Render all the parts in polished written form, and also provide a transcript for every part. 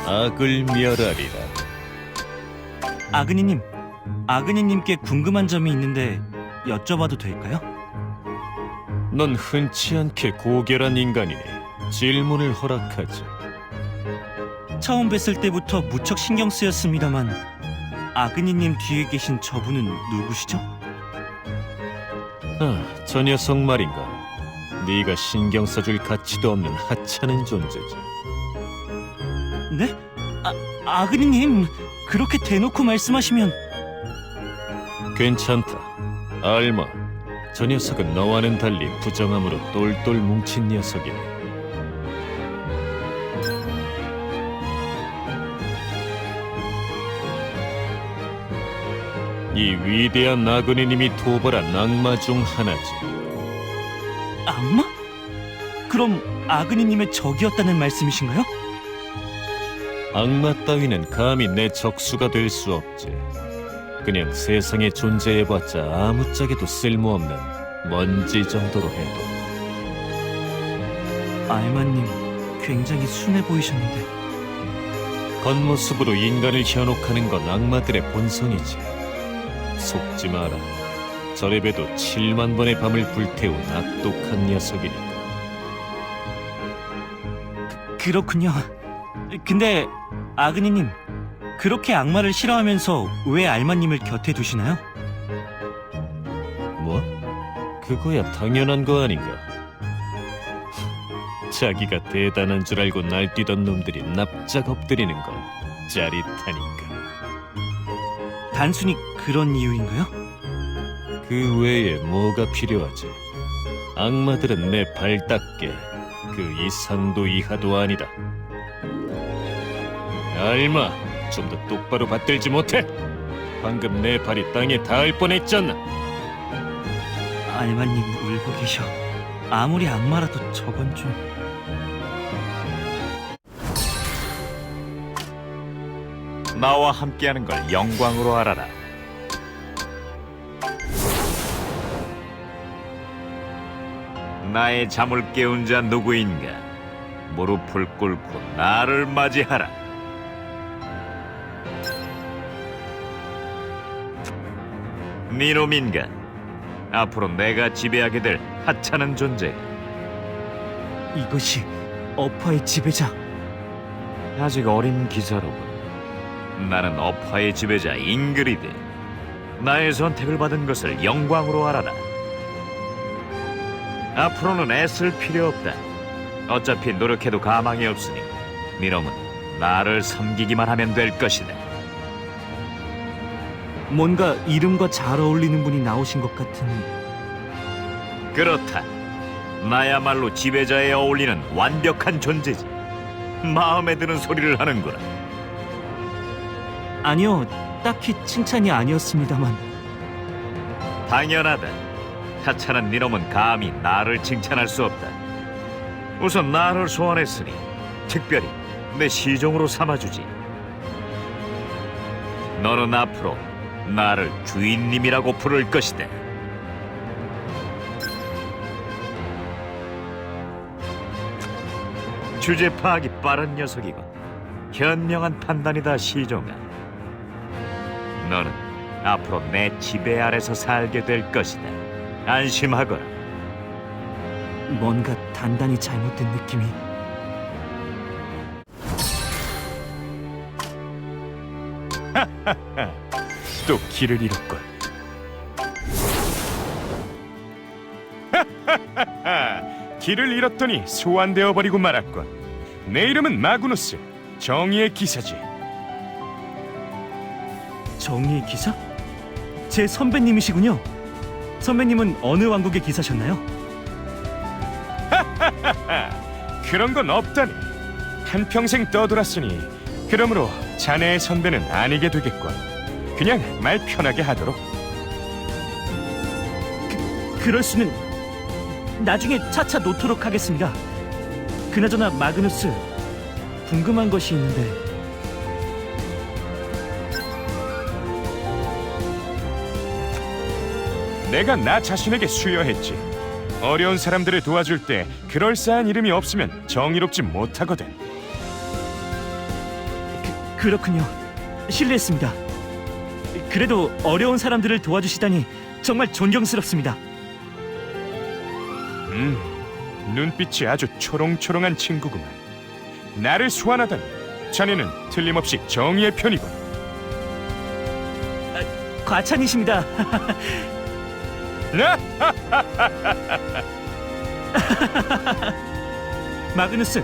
악을 멸하리라. 아그니님, 아그니님께 궁금한 점이 있는데 여쭤봐도 될까요? 넌 흔치 않게 고결한 인간이니 질문을 허락하지. 처음 뵀을 때부터 무척 신경 쓰였습니다만 아그니님 뒤에 계신 저분은 누구시죠? 저 녀석 말인가. 네가 신경 써줄 가치도 없는 하찮은 존재지. 네? 아그니님, 그렇게 대놓고 말씀하시면... 괜찮다. 알마, 저 녀석은 너와는 달리 부정함으로 똘똘 뭉친 녀석이네. 이 위대한 아그니님이 도발한 악마 중 하나지. 악마? 그럼 아그니님의 적이었다는 말씀이신가요? 악마 따위는 감히 내 적수가 될 수 없지. 그냥 세상에 존재해봤자 아무짝에도 쓸모없는 먼지 정도로 해도. 알마님, 굉장히 순해 보이셨는데... 겉모습으로 인간을 현혹하는 건 악마들의 본성이지. 속지 마라. 저래봬도 7만 번의 밤을 불태운 악독한 녀석이니까. 그렇군요. 근데 아그니님, 그렇게 악마를 싫어하면서 왜 알마님을 곁에 두시나요? 뭐? 그거야 당연한 거 아닌가? 자기가 대단한 줄 알고 날뛰던 놈들이 납작 엎드리는 건 짜릿하니까. 단순히 그런 이유인가요? 그 외에 뭐가 필요하지? 악마들은 내 발닦게 그 이상도 이하도 아니다. 알마, 좀 더 똑바로 받들지 못해? 방금 내 발이 땅에 닿을 뻔했잖아. 알마님 울고 계셔. 아무리 악마라도 저건 좀... 나와 함께하는 걸 영광으로 알아라. 나의 잠을 깨운 자 누구인가? 무릎을 꿇고 나를 맞이하라. 니놈인가? 앞으로 내가 지배하게 될 하찮은 존재. 이것이 어파의 지배자... 아직 어린 기사로군. 나는 어파의 지배자 잉그리드. 나의 선택을 받은 것을 영광으로 알아라. 앞으로는 애쓸 필요 없다. 어차피 노력해도 가망이 없으니 니놈은 나를 섬기기만 하면 될 것이다. 뭔가 이름과 잘 어울리는 분이 나오신 것 같은... 그렇다. 나야말로 지배자에 어울리는 완벽한 존재지. 마음에 드는 소리를 하는구나. 아니요, 딱히 칭찬이 아니었습니다만... 당연하다. 하찮은 니놈은 감히 나를 칭찬할 수 없다. 우선 나를 소환했으니 특별히 내 시종으로 삼아주지. 너는 앞으로 나를 주인님이라고 부를 것이다. 주제 파악이 빠른 녀석이고 현명한 판단이다, 시종아. 너는 앞으로 내 지배 아래서 살게 될 것이다. 안심하거라. 뭔가 단단히 잘못된 느낌이... 또 길을 잃었군. 길을 잃었더니 소환되어 버리고 말았군. 내 이름은 마그누스, 정의의 기사지. 정의의 기사? 제 선배님이시군요. 선배님은 어느 왕국의 기사셨나요? 그런 건 없다니. 한평생 떠돌았으니 그러므로 자네의 선배는 아니게 되겠군. 그냥 말 편하게 하도록. 그럴 수는... 나중에 차차 놓도록 하겠습니다. 그나저나 마그누스, 궁금한 것이 있는데... 내가 나 자신에게 수여했지. 어려운 사람들을 도와줄 때 그럴싸한 이름이 없으면 정의롭지 못하거든. 그렇군요. 실례했습니다. 그래도 어려운 사람들을 도와주시다니 정말 존경스럽습니다. 눈빛이 아주 초롱초롱한 친구구만. 나를 소환하다니 자네는 틀림없이 정의의 편이군. 과찬이십니다. 마그누스,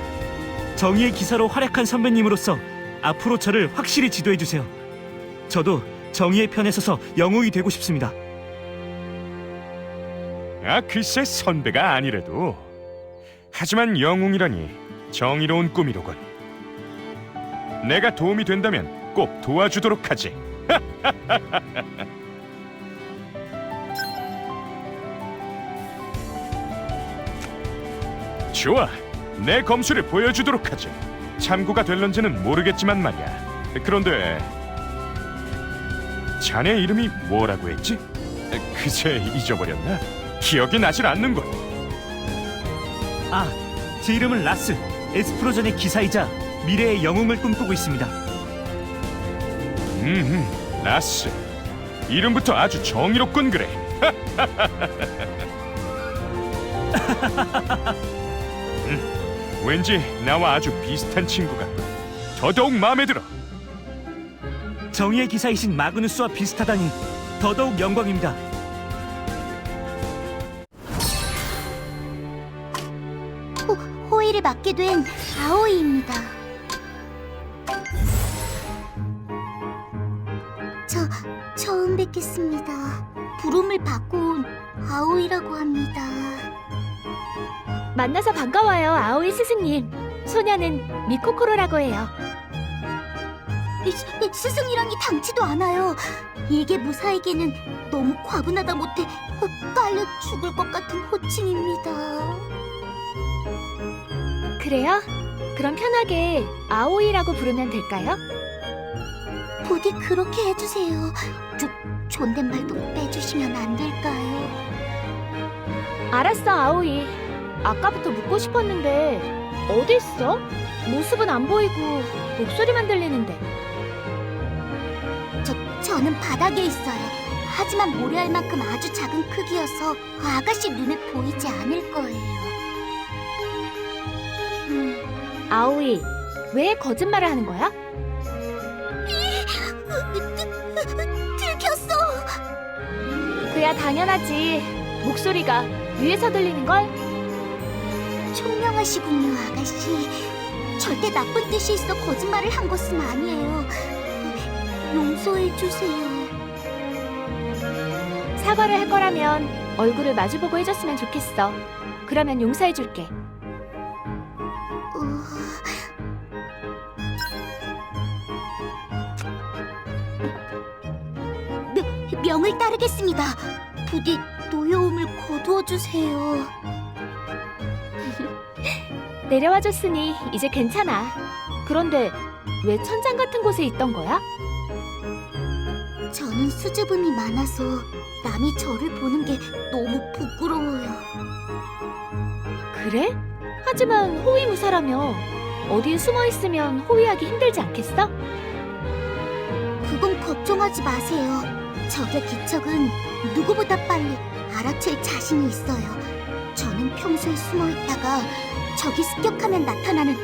정의의 기사로 활약한 선배님으로서 앞으로 저를 확실히 지도해 주세요. 저도 정의의 편에 서서 영웅이 되고 싶습니다. 글쎄 선배가 아니래도. 하지만 영웅이라니 정의로운 꿈이로군. 내가 도움이 된다면 꼭 도와주도록 하지. 좋아, 내 검수를 보여주도록 하지. 참고가 될런지는 모르겠지만 말이야. 그런데 자네 이름이 뭐라고 했지? 그새 잊어버렸나? 기억이 나질 않는군. 제 이름은 라스, 에스프로전의 기사이자 미래의 영웅을 꿈꾸고 있습니다. 라스. 이름부터 아주 정의롭군 그래. 왠지 나와 아주 비슷한 친구 같군. 더더욱 마음에 들어. 정의의 기사이신 마그누스와 비슷하다니 더더욱 영광입니다. 호의를 맡게 된 아오이입니다. 처음 뵙겠습니다. 부름을 받고 온 아오이라고 합니다. 만나서 반가워요, 아오이 스승님. 소녀는 미코코로라고 해요. 스승이라니 닮지도 않아요. 일개 무사에게는 너무 과분하다 못해 깔려 죽을 것 같은 호칭입니다. 그래요? 그럼 편하게 아오이라고 부르면 될까요? 부디 그렇게 해주세요. 존댓말도 빼주시면 안 될까요? 알았어, 아오이. 아까부터 묻고 싶었는데 어디 있어? 모습은 안 보이고 목소리만 들리는데. 저는 바닥에 있어요. 하지만 모래알 만큼 아주 작은 크기여서 아가씨 눈에 보이지 않을 거예요. 아오이, 왜 거짓말을 하는 거야? 들켰어. 그야 당연하지. 목소리가 위에서 들리는걸? 총명하시군요, 아가씨. 절대 나쁜 뜻이 있어 거짓말을 한 것은 아니에요. 용서해 주세요. 사과를 할 거라면 얼굴을 마주보고 해줬으면 좋겠어. 그러면 용서해줄게. 명을 따르겠습니다. 부디 노여움을 거두어 주세요. 내려와줬으니 이제 괜찮아. 그런데 왜 천장 같은 곳에 있던 거야? 저는 수줍음이 많아서 남이 저를 보는 게 너무 부끄러워요. 그래? 하지만 호위무사라며 어디에 숨어있으면 호위하기 힘들지 않겠어? 그건 걱정하지 마세요. 적의 기척은 누구보다 빨리 알아챌 자신이 있어요. 저는 평소에 숨어있다가 적이 습격하면 나타나는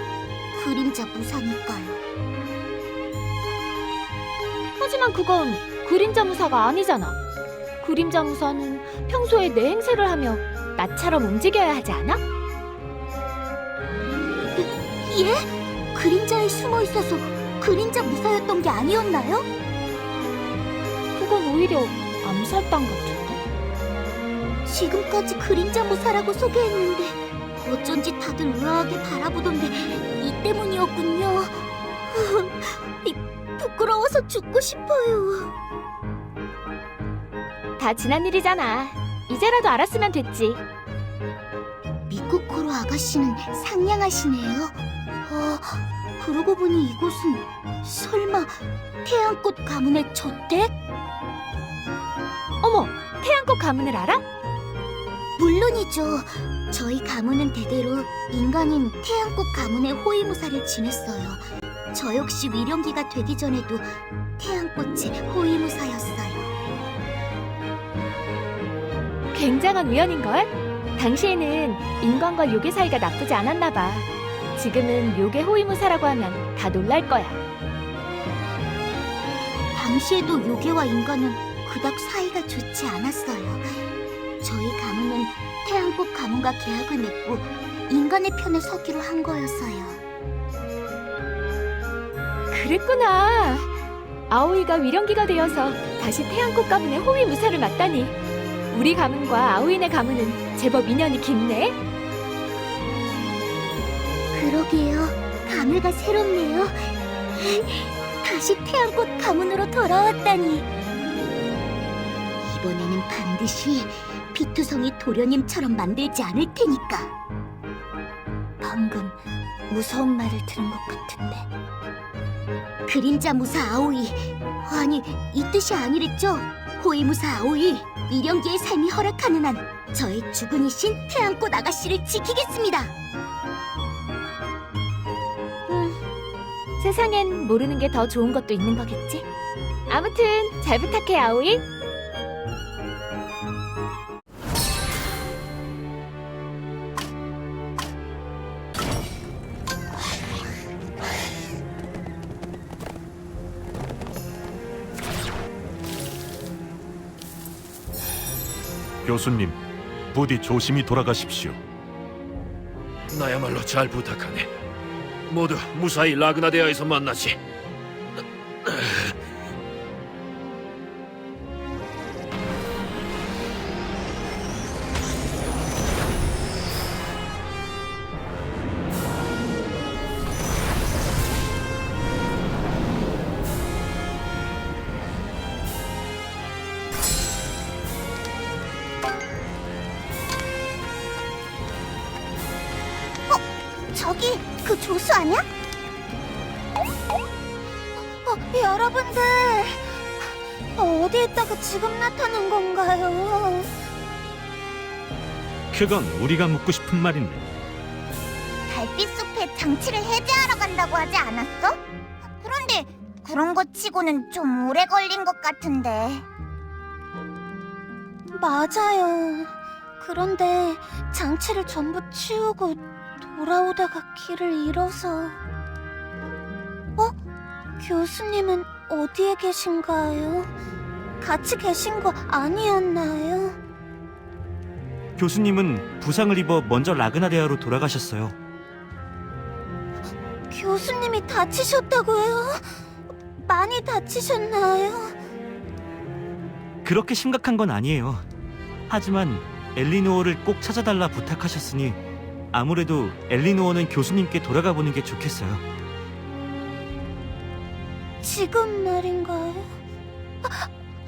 그림자 무사니까요. 하지만 그건 그림자 무사가 아니잖아. 그림자 무사는 평소에 내 행세를 하며 나처럼 움직여야 하지 않아? 예? 그림자에 숨어있어서 그림자 무사였던 게 아니었나요? 그건 오히려 암살당 같은데? 지금까지 그림자 무사라고 소개했는데 어쩐지 다들 의아하게 바라보던데 이 때문이었군요. 부끄러워서 죽고 싶어요. 다 지난 일이잖아. 이제라도 알았으면 됐지. 미코코로 아가씨는 상냥하시네요. 그러고 보니 이곳은 설마 태양꽃 가문의 저택? 어머, 태양꽃 가문을 알아? 물론이죠. 저희 가문은 대대로 인간인 태양꽃 가문의 호위무사를 지냈어요. 저 역시 위령기가 되기 전에도 태양꽃의 호위무사였어요. 굉장한 우연인걸? 당시에는 인간과 요괴 사이가 나쁘지 않았나 봐. 지금은 요괴 호위무사라고 하면 다 놀랄 거야. 당시에도 요괴와 인간은 그닥 사이가 좋지 않았어요. 저희 가문은 태양꽃 가문과 계약을 맺고 인간의 편에 서기로 한 거였어요. 그랬구나. 아오이가 위령기가 되어서 다시 태양꽃 가문의 호위무사를 맡다니. 우리 가문과 아오이네 가문은 제법 인연이 깊네. 그러게요. 가물가 새롭네요. 다시 태양꽃 가문으로 돌아왔다니. 이번에는 반드시 피투성이 도련님처럼 만들지 않을 테니까. 방금 무서운 말을 들은 것 같은데. 그림자 무사 아오이. 아니, 이 뜻이 아니랬죠? 호위무사 아오이. 위령기의 삶이 허락하는 한 저의 주군이신 태양꽃 아가씨를 지키겠습니다. 세상엔 모르는 게 더 좋은 것도 있는 거겠지? 아무튼 잘 부탁해, 아오이. 교수님, 부디 조심히 돌아가십시오. 나야말로 잘 부탁하네. 모두 무사히 라그나데아에서 만나지. 저기 그 조수 아니야? 여러분들 어디에 있다가 지금 나타난 건가요? 그건 우리가 묻고 싶은 말인데. 달빛 숲에 장치를 해제하러 간다고 하지 않았어? 그런데 그런 것 치고는 좀 오래 걸린 것 같은데. 맞아요. 그런데 장치를 전부 치우고 돌아오다가 길을 잃어서. 교수님은 어디에 계신가요? 같이 계신 거 아니었나요? 교수님은 부상을 입어 먼저 라그나데아로 돌아가셨어요. 교수님이 다치셨다고요? 많이 다치셨나요? 그렇게 심각한 건 아니에요. 하지만 엘리노어를 꼭 찾아달라 부탁하셨으니 아무래도 엘리노어는 교수님께 돌아가 보는 게 좋겠어요. 지금 말인가요?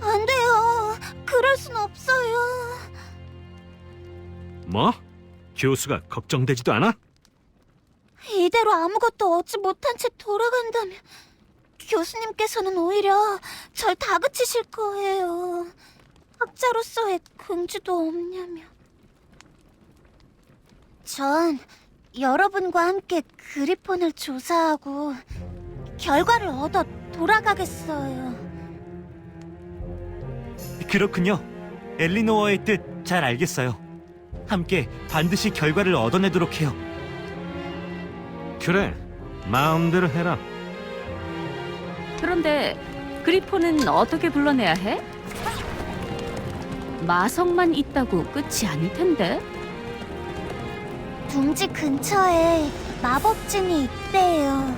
안 돼요. 그럴 순 없어요. 뭐? 교수가 걱정되지도 않아? 이대로 아무것도 얻지 못한 채 돌아간다면 교수님께서는 오히려 절 다그치실 거예요. 학자로서의 긍지도 없냐며. 전 여러분과 함께 그리폰을 조사하고 결과를 얻어 돌아가겠어요. 그렇군요. 엘리노어의 뜻 잘 알겠어요. 함께 반드시 결과를 얻어내도록 해요. 그래, 마음대로 해라. 그런데 그리폰은 어떻게 불러내야 해? 마성만 있다고 끝이 아닐 텐데. 둥지 근처에 마법진이 있대요.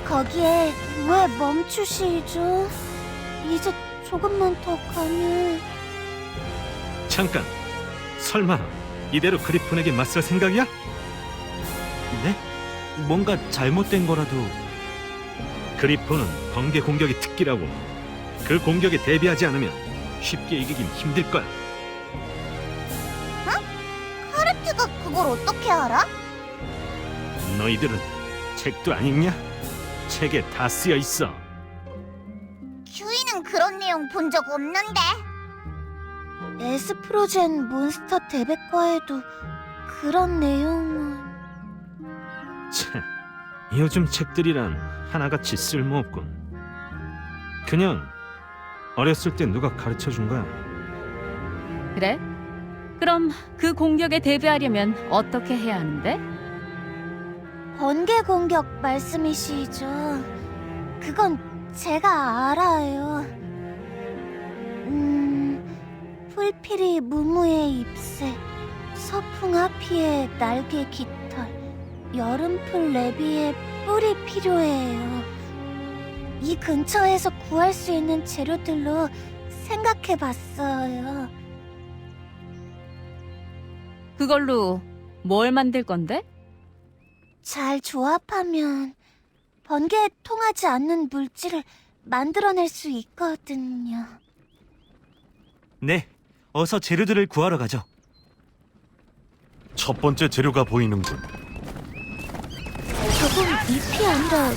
거기에 왜 멈추시죠? 이제 조금만 더 가면. 잠깐. 설마 이대로 그리폰에게 맞설 생각이야? 네? 뭔가 잘못된 거라도. 그리폰은 번개 공격이 특기라고. 그 공격에 대비하지 않으면 쉽게 이기긴 힘들 거야. 하르트가 그걸 어떻게 알아? 너희들은 책도 안 읽냐? 책에 다 쓰여 있어. 큐이는 그런 내용 본 적 없는데. 에스프로젠 몬스터 대백과에도 그런 내용은. 참, 요즘 책들이란 하나같이 쓸모없군. 그냥 어렸을 때 누가 가르쳐준 거야. 그래? 그럼 그 공격에 대비하려면 어떻게 해야 하는데? 번개 공격 말씀이시죠? 그건 제가 알아요. 풀피리 무무의 잎새, 서풍 하피의 날개 깃털, 여름풀 레비의 뿔이 필요해요. 이 근처에서 구할 수 있는 재료들로 생각해봤어요. 그걸로 뭘 만들 건데? 잘 조합하면 번개에 통하지 않는 물질을 만들어낼 수 있거든요. 네, 어서 재료들을 구하러 가죠. 첫 번째 재료가 보이는군. 저건 잎이 아니라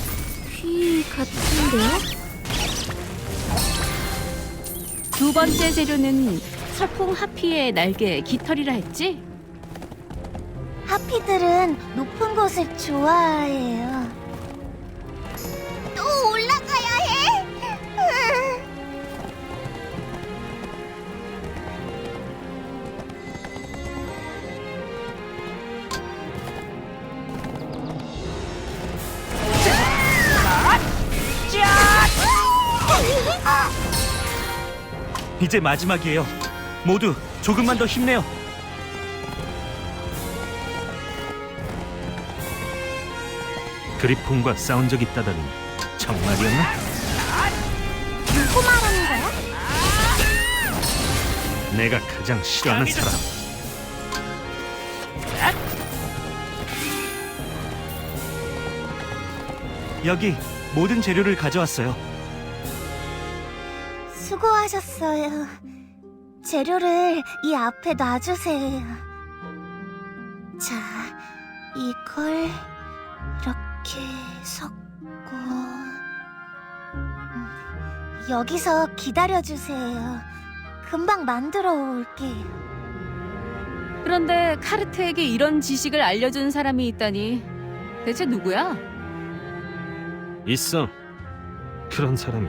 귀 같은데요? 두 번째 재료는 서풍 하피의 날개 깃털이라 했지? 하피들은 높은 곳을 좋아해요. 또 올라가야 해? 이제 마지막이에요. 모두 조금만 더 힘내요. 그리폰과 싸운 적 있다더니 정말이었나? 누구 말하는 거야? 내가 가장 싫어하는 사람. 여기 모든 재료를 가져왔어요. 수고하셨어요. 재료를 이 앞에 놔주세요. 자, 이걸 이렇게 섞고 여기서 기다려주세요. 금방 만들어 올게요. 그런데 카르트에게 이런 지식을 알려준 사람이 있다니 대체 누구야? 있어. 그런 사람이.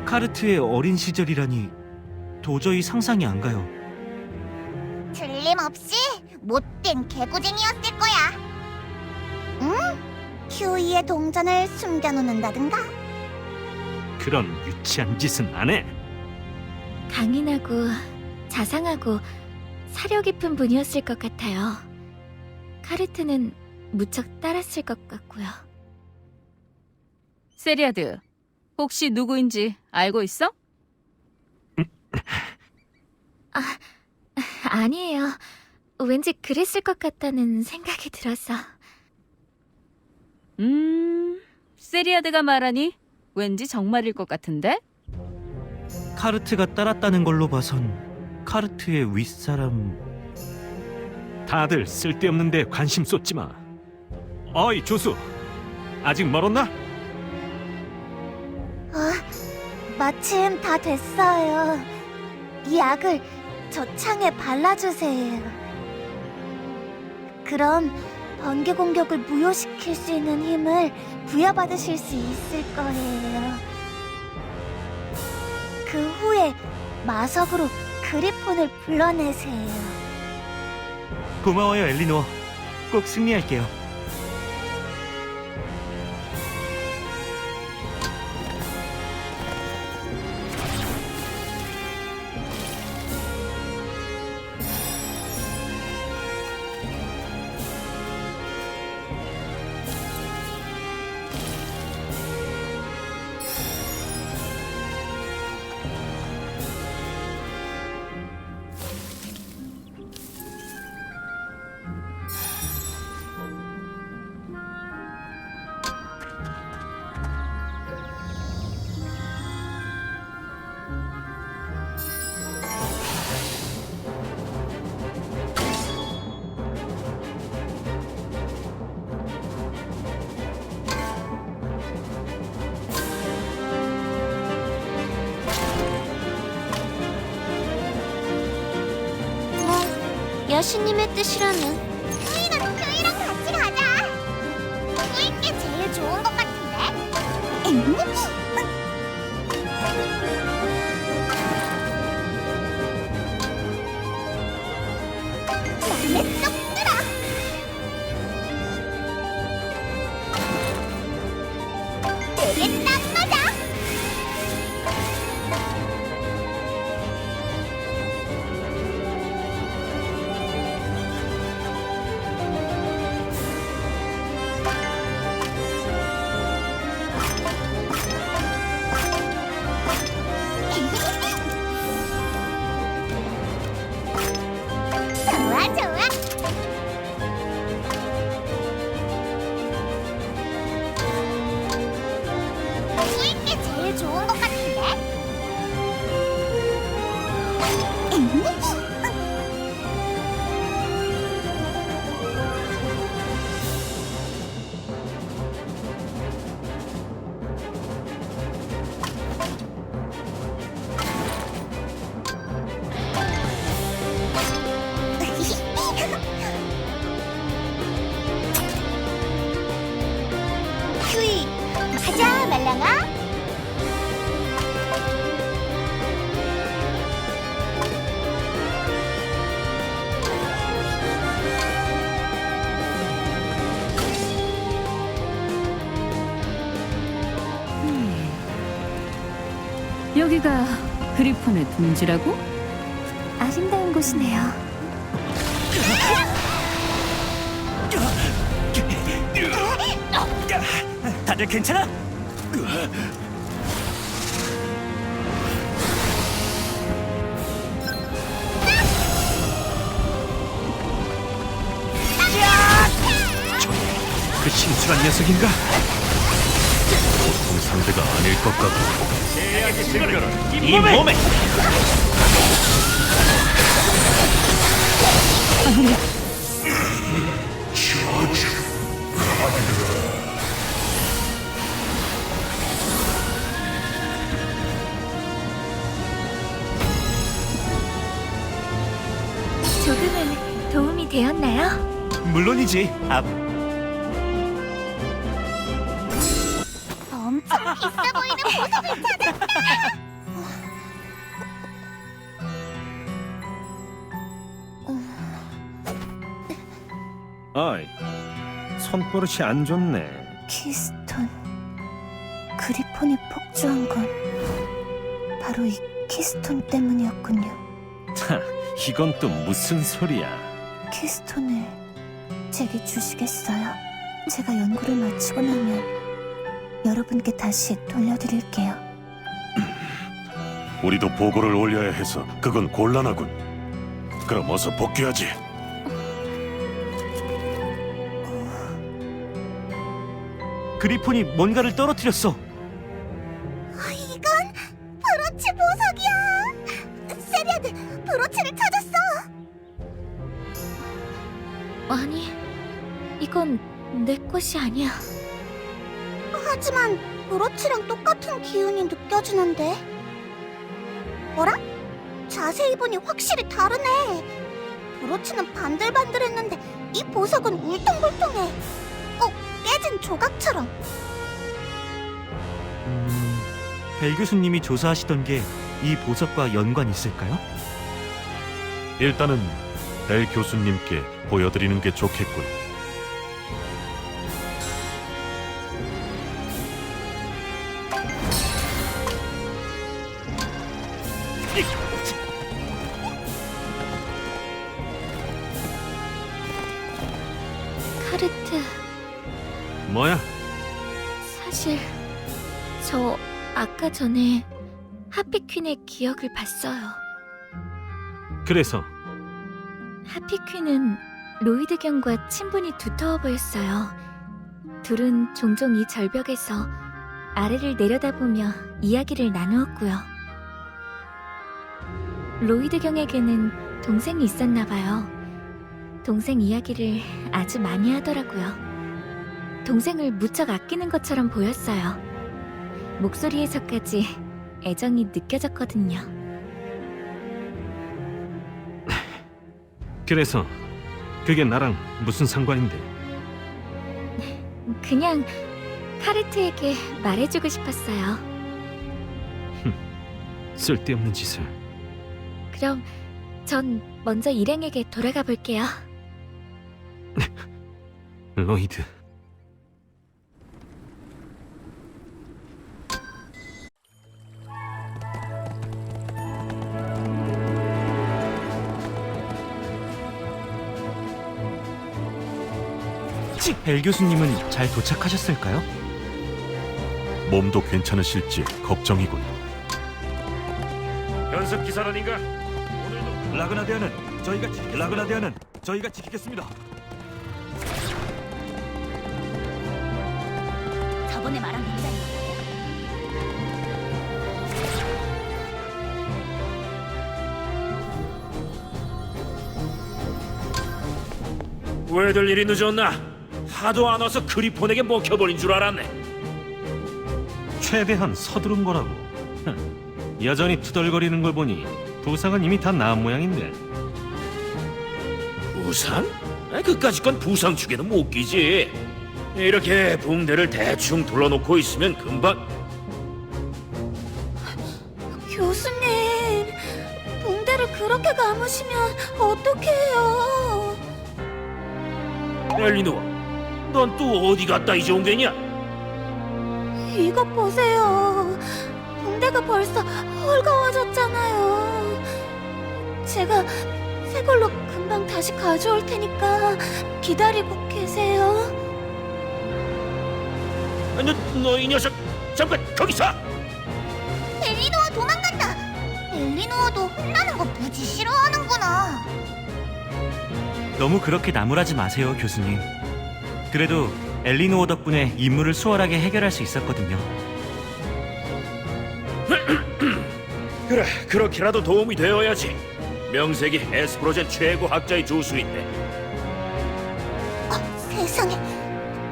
카르트의 어린 시절이라니 도저히 상상이 안 가요. 틀림없이 못된 개구쟁이였을 거야. 응? 큐이의 동전을 숨겨놓는다든가. 그런 유치한 짓은 안 해. 강인하고 자상하고 사려 깊은 분이었을 것 같아요. 카르트는 무척 따랐을 것 같고요. 세리아드, 혹시 누구인지 알고 있어? 아니에요. 왠지 그랬을 것 같다는 생각이 들어서. 세리아드가 말하니 왠지 정말일 것 같은데? 카르트가 따랐다는 걸로 봐선 카르트의 윗사람... 다들 쓸데없는 데 관심 쏟지 마. 어이, 조수. 아직 멀었나? 마침 다 됐어요. 이 약을 저 창에 발라주세요. 그럼 번개 공격을 무효시킬 수 있는 힘을 부여받으실 수 있을 거예요. 그 후에 마석으로 그리폰을 불러내세요. 고마워요, 엘리노어. 꼭 승리할게요. 여신님의 뜻이라면. 우리랑 같이 가자. 꿀게. 맘에 쏙 들어. 되게 딱 맞아. 좋아, 좋아. 이게 제일 좋은 것 같은데? 휴이, 가자, 말랑아. 여기가 그리폰의 둥지라고? 아름다운 곳이네요. 다들 괜찮아? 그 신술한 녀석인가? 보통 상대가 아닐 것 같고 이 몸에! 조금은 도움이 되었나요? 물론이지. 엄청 비싸 보이는 보석을 찾았다. 어이, 손버릇이 안 좋네. 키스톤. 그리폰이 폭주한 건 바로 이 키스톤 때문이었군요. 하, 이건 또 무슨 소리야? 키스톤을 제게 주시겠어요? 제가 연구를 마치고 나면 여러분께 다시 돌려드릴게요. 우리도 보고를 올려야 해서 그건 곤란하군. 그럼 어서 복귀하지. 그리폰이 뭔가를 떨어뜨렸어. 이건 브로치 보석이야. 세리아드, 브로치를 찾았어. 아니, 이건 내 것이 아니야. 하지만 브로치랑 똑같은 기운이 느껴지는데. 뭐라? 자세히 보니 확실히 다르네. 브로치는 반들반들했는데 이 보석은 울퉁불퉁해. 꼭 깨진 조각처럼. 벨 교수님이 조사하시던 게 이 보석과 연관 있을까요? 일단은 벨 교수님께 보여드리는 게 좋겠군. 카르트, 뭐야? 사실 저 아까 전에 하피퀸의 기억을 봤어요. 그래서 하피퀸은 로이드 경과 친분이 두터워 보였어요. 둘은 종종 이 절벽에서 아래를 내려다보며 이야기를 나누었고요. 로이드 경에게는 동생이 있었나 봐요. 동생 이야기를 아주 많이 하더라고요. 동생을 무척 아끼는 것처럼 보였어요. 목소리에서까지 애정이 느껴졌거든요. 그래서 그게 나랑 무슨 상관인데? 그냥 카르트에게 말해주고 싶었어요. 쓸데없는 짓을. 그럼 전 먼저 일행에게 돌아가 볼게요. 로이드. 벨 교수님은 잘 도착하셨을까요? 몸도 괜찮으실지 걱정이군. 연습 기사라니까. 라그나데아는 저희가 지키겠습니다. 저번에 말한 굉장히 왜들 일이 늦었나? 하도 안 와서 그리폰에게 먹혀버린 줄 알았네. 최대한 서두른 거라고. 여전히 투덜거리는 걸 보니 부상은 이미 다 나은 모양인데. 부상? 그까짓 건 부상 축에는 못 끼지. 이렇게 붕대를 대충 둘러놓고 있으면 금방. 교수님, 붕대를 그렇게 감으시면 어떡해요? 엘리노아, 넌 또 어디 갔다 이제 온 게냐? 이것 보세요. 붕대가 벌써 헐거워졌잖아요. 제가 새 걸로 금방 다시 가져올 테니까 기다리고 계세요. 너 이 녀석, 잠깐 거기서! 엘리노아 도망간다. 엘리노아도 혼나는 거 무지 싫어하는구나. 너무 그렇게 나무라지 마세요, 교수님. 그래도 엘리노어 덕분에 임무를 수월하게 해결할 수 있었거든요. 그래, 그렇게라도 도움이 되어야지. 명색이 에스프로젠 최고 학자의 조수인데. 세상에,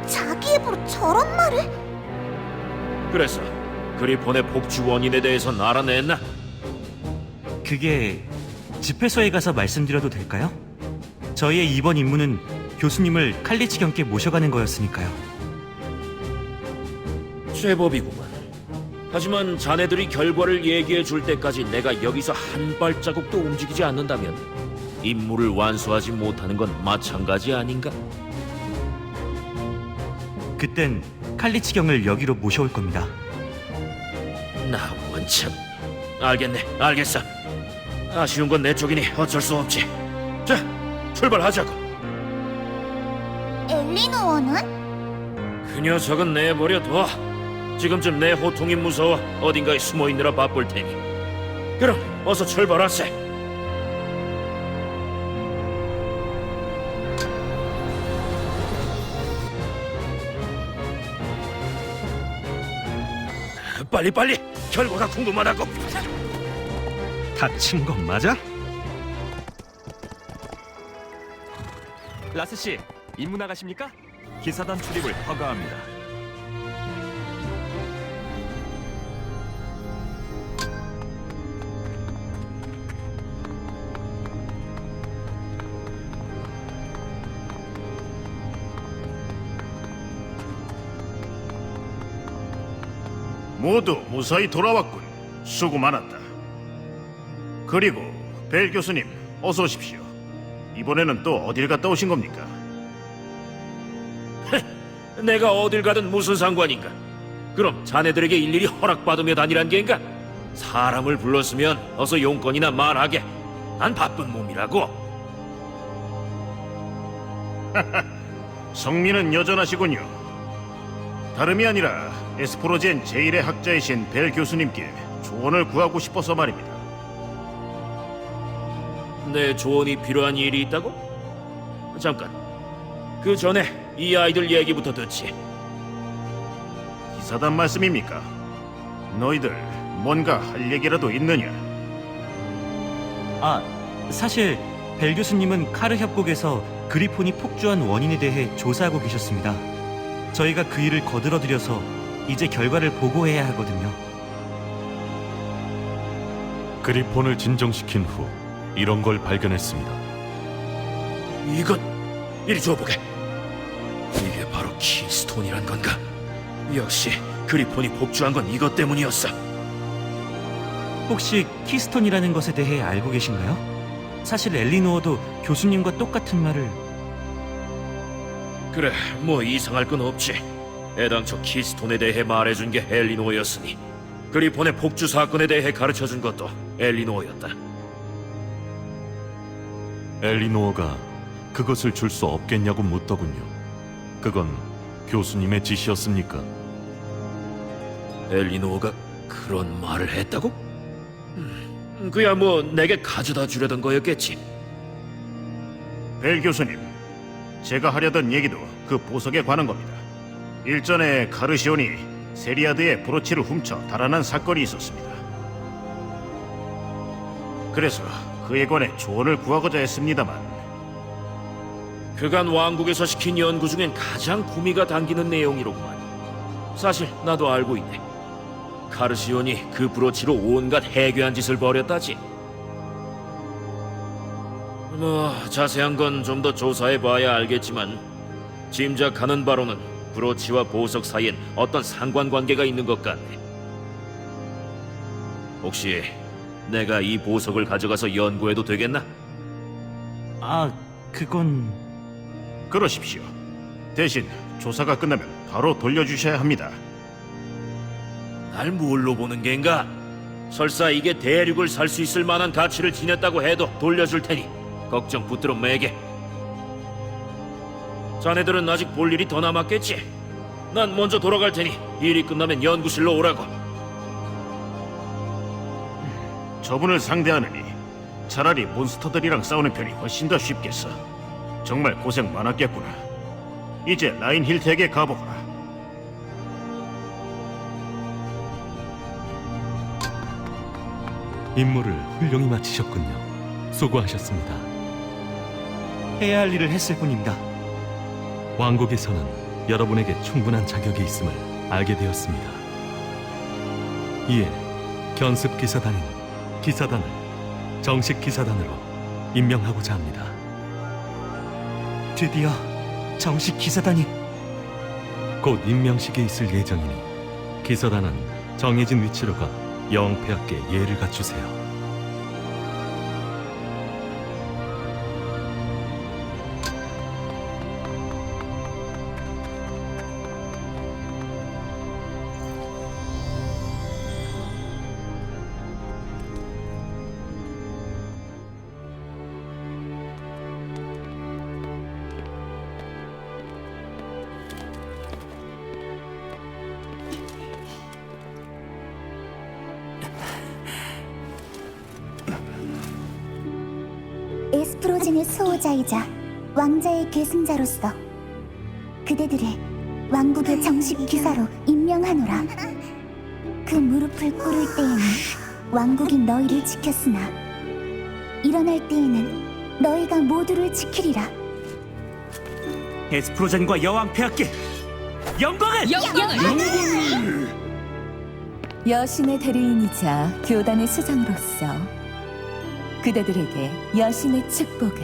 자기 입으로 저런 말을? 그래서 그리폰의 복주 원인에 대해서는 알아냈나? 그게 집회소에 가서 말씀드려도 될까요? 저희의 이번 임무는 교수님을 칼리치 경께 모셔가는 거였으니까요. 제법이구만. 하지만 자네들이 결과를 얘기해 줄 때까지 내가 여기서 한 발자국도 움직이지 않는다면 임무를 완수하지 못하는 건 마찬가지 아닌가? 그땐 칼리치 경을 여기로 모셔올 겁니다. 나 원참. 알겠네, 알겠어. 아쉬운 건 내 쪽이니 어쩔 수 없지. 자, 출발하자고. 엘리노어는? 그 녀석은 내버려둬. 지금쯤 내 호통이 무서워 어딘가에 숨어 있느라 바쁠 테니. 그럼 어서 출발하세. 빨리 결과가 궁금하다고. 다친 건 맞아? 라스 씨, 임무 나가십니까? 기사단 출입을 허가합니다. 모두 무사히 돌아왔군. 수고 많았다. 그리고 벨 교수님, 어서 오십시오. 이번에는 또 어딜 갔다 오신 겁니까? 내가 어딜 가든 무슨 상관인가? 그럼 자네들에게 일일이 허락받으며 다니란 게인가? 사람을 불렀으면 어서 용건이나 말하게. 난 바쁜 몸이라고. 성미는 여전하시군요. 다름이 아니라 에스프로젠 제1의 학자이신 벨 교수님께 조언을 구하고 싶어서 말입니다. 내 조언이 필요한 일이 있다고? 잠깐. 그 전에 이 아이들 얘기부터 듣지. 기사단 말씀입니까? 너희들 뭔가 할 얘기라도 있느냐? 사실 벨 교수님은 카르 협곡에서 그리폰이 폭주한 원인에 대해 조사하고 계셨습니다. 저희가 그 일을 거들어드려서 이제 결과를 보고해야 하거든요. 그리폰을 진정시킨 후 이런 걸 발견했습니다. 이건 이리 줘보게. 이게 바로 키스톤이란 건가? 역시 그리폰이 복주한 건 이것 때문이었어. 혹시 키스톤이라는 것에 대해 알고 계신가요? 사실 엘리노어도 교수님과 똑같은 말을... 그래, 뭐 이상할 건 없지. 애당초 키스톤에 대해 말해준 게 엘리노어였으니 그리폰의 복주 사건에 대해 가르쳐준 것도 엘리노어였다. 엘리노어가 그것을 줄 수 없겠냐고 묻더군요. 그건 교수님의 지시였습니까? 엘리노어가 그런 말을 했다고? 그야 뭐 내게 가져다 주려던 거였겠지. 벨 교수님, 제가 하려던 얘기도 그 보석에 관한 겁니다. 일전에 카르시온이 세리아드의 브로치를 훔쳐 달아난 사건이 있었습니다. 그래서 그에 관해 조언을 구하고자 했습니다만 그간 왕국에서 시킨 연구 중엔 가장 구미가 당기는 내용이로구만. 사실 나도 알고 있네. 카르시온이 그 브로치로 온갖 해괴한 짓을 벌였다지. 뭐 자세한 건 좀 더 조사해봐야 알겠지만 짐작하는 바로는 브로치와 보석 사이엔 어떤 상관관계가 있는 것 같네. 혹시 내가 이 보석을 가져가서 연구해도 되겠나? 아, 그건... 그러십시오. 대신 조사가 끝나면 바로 돌려주셔야 합니다. 날 뭘로 보는 겐가? 설사 이게 대륙을 살 수 있을 만한 가치를 지녔다고 해도 돌려줄 테니 걱정 붙들어 매게. 자네들은 아직 볼 일이 더 남았겠지? 난 먼저 돌아갈 테니 일이 끝나면 연구실로 오라고. 저분을 상대하느니 차라리 몬스터들이랑 싸우는 편이 훨씬 더 쉽겠어. 정말 고생 많았겠구나. 이제 라인힐트에게 가보거라. 임무를 훌륭히 마치셨군요. 수고하셨습니다. 해야 할 일을 했을 뿐입니다. 왕국에서는 여러분에게 충분한 자격이 있음을 알게 되었습니다. 이에 견습 기사단인 기사단을 정식 기사단으로 임명하고자 합니다. 드디어 정식 기사단이... 곧 임명식이 있을 예정이니 기사단은 정해진 위치로 가 여왕폐하께 예를 갖추세요. 에스프로젠의 수호자이자 왕자의 계승자로서 그대들의 왕국의 정식 기사로 임명하노라. 그 무릎을 꿇을 때에는 왕국이 너희를 지켰으나 일어날 때에는 너희가 모두를 지키리라. 에스프로젠과 여왕 폐하께 영광을! 여신의 대리인이자 교단의 수장으로서 그대들에게 여신의 축복을.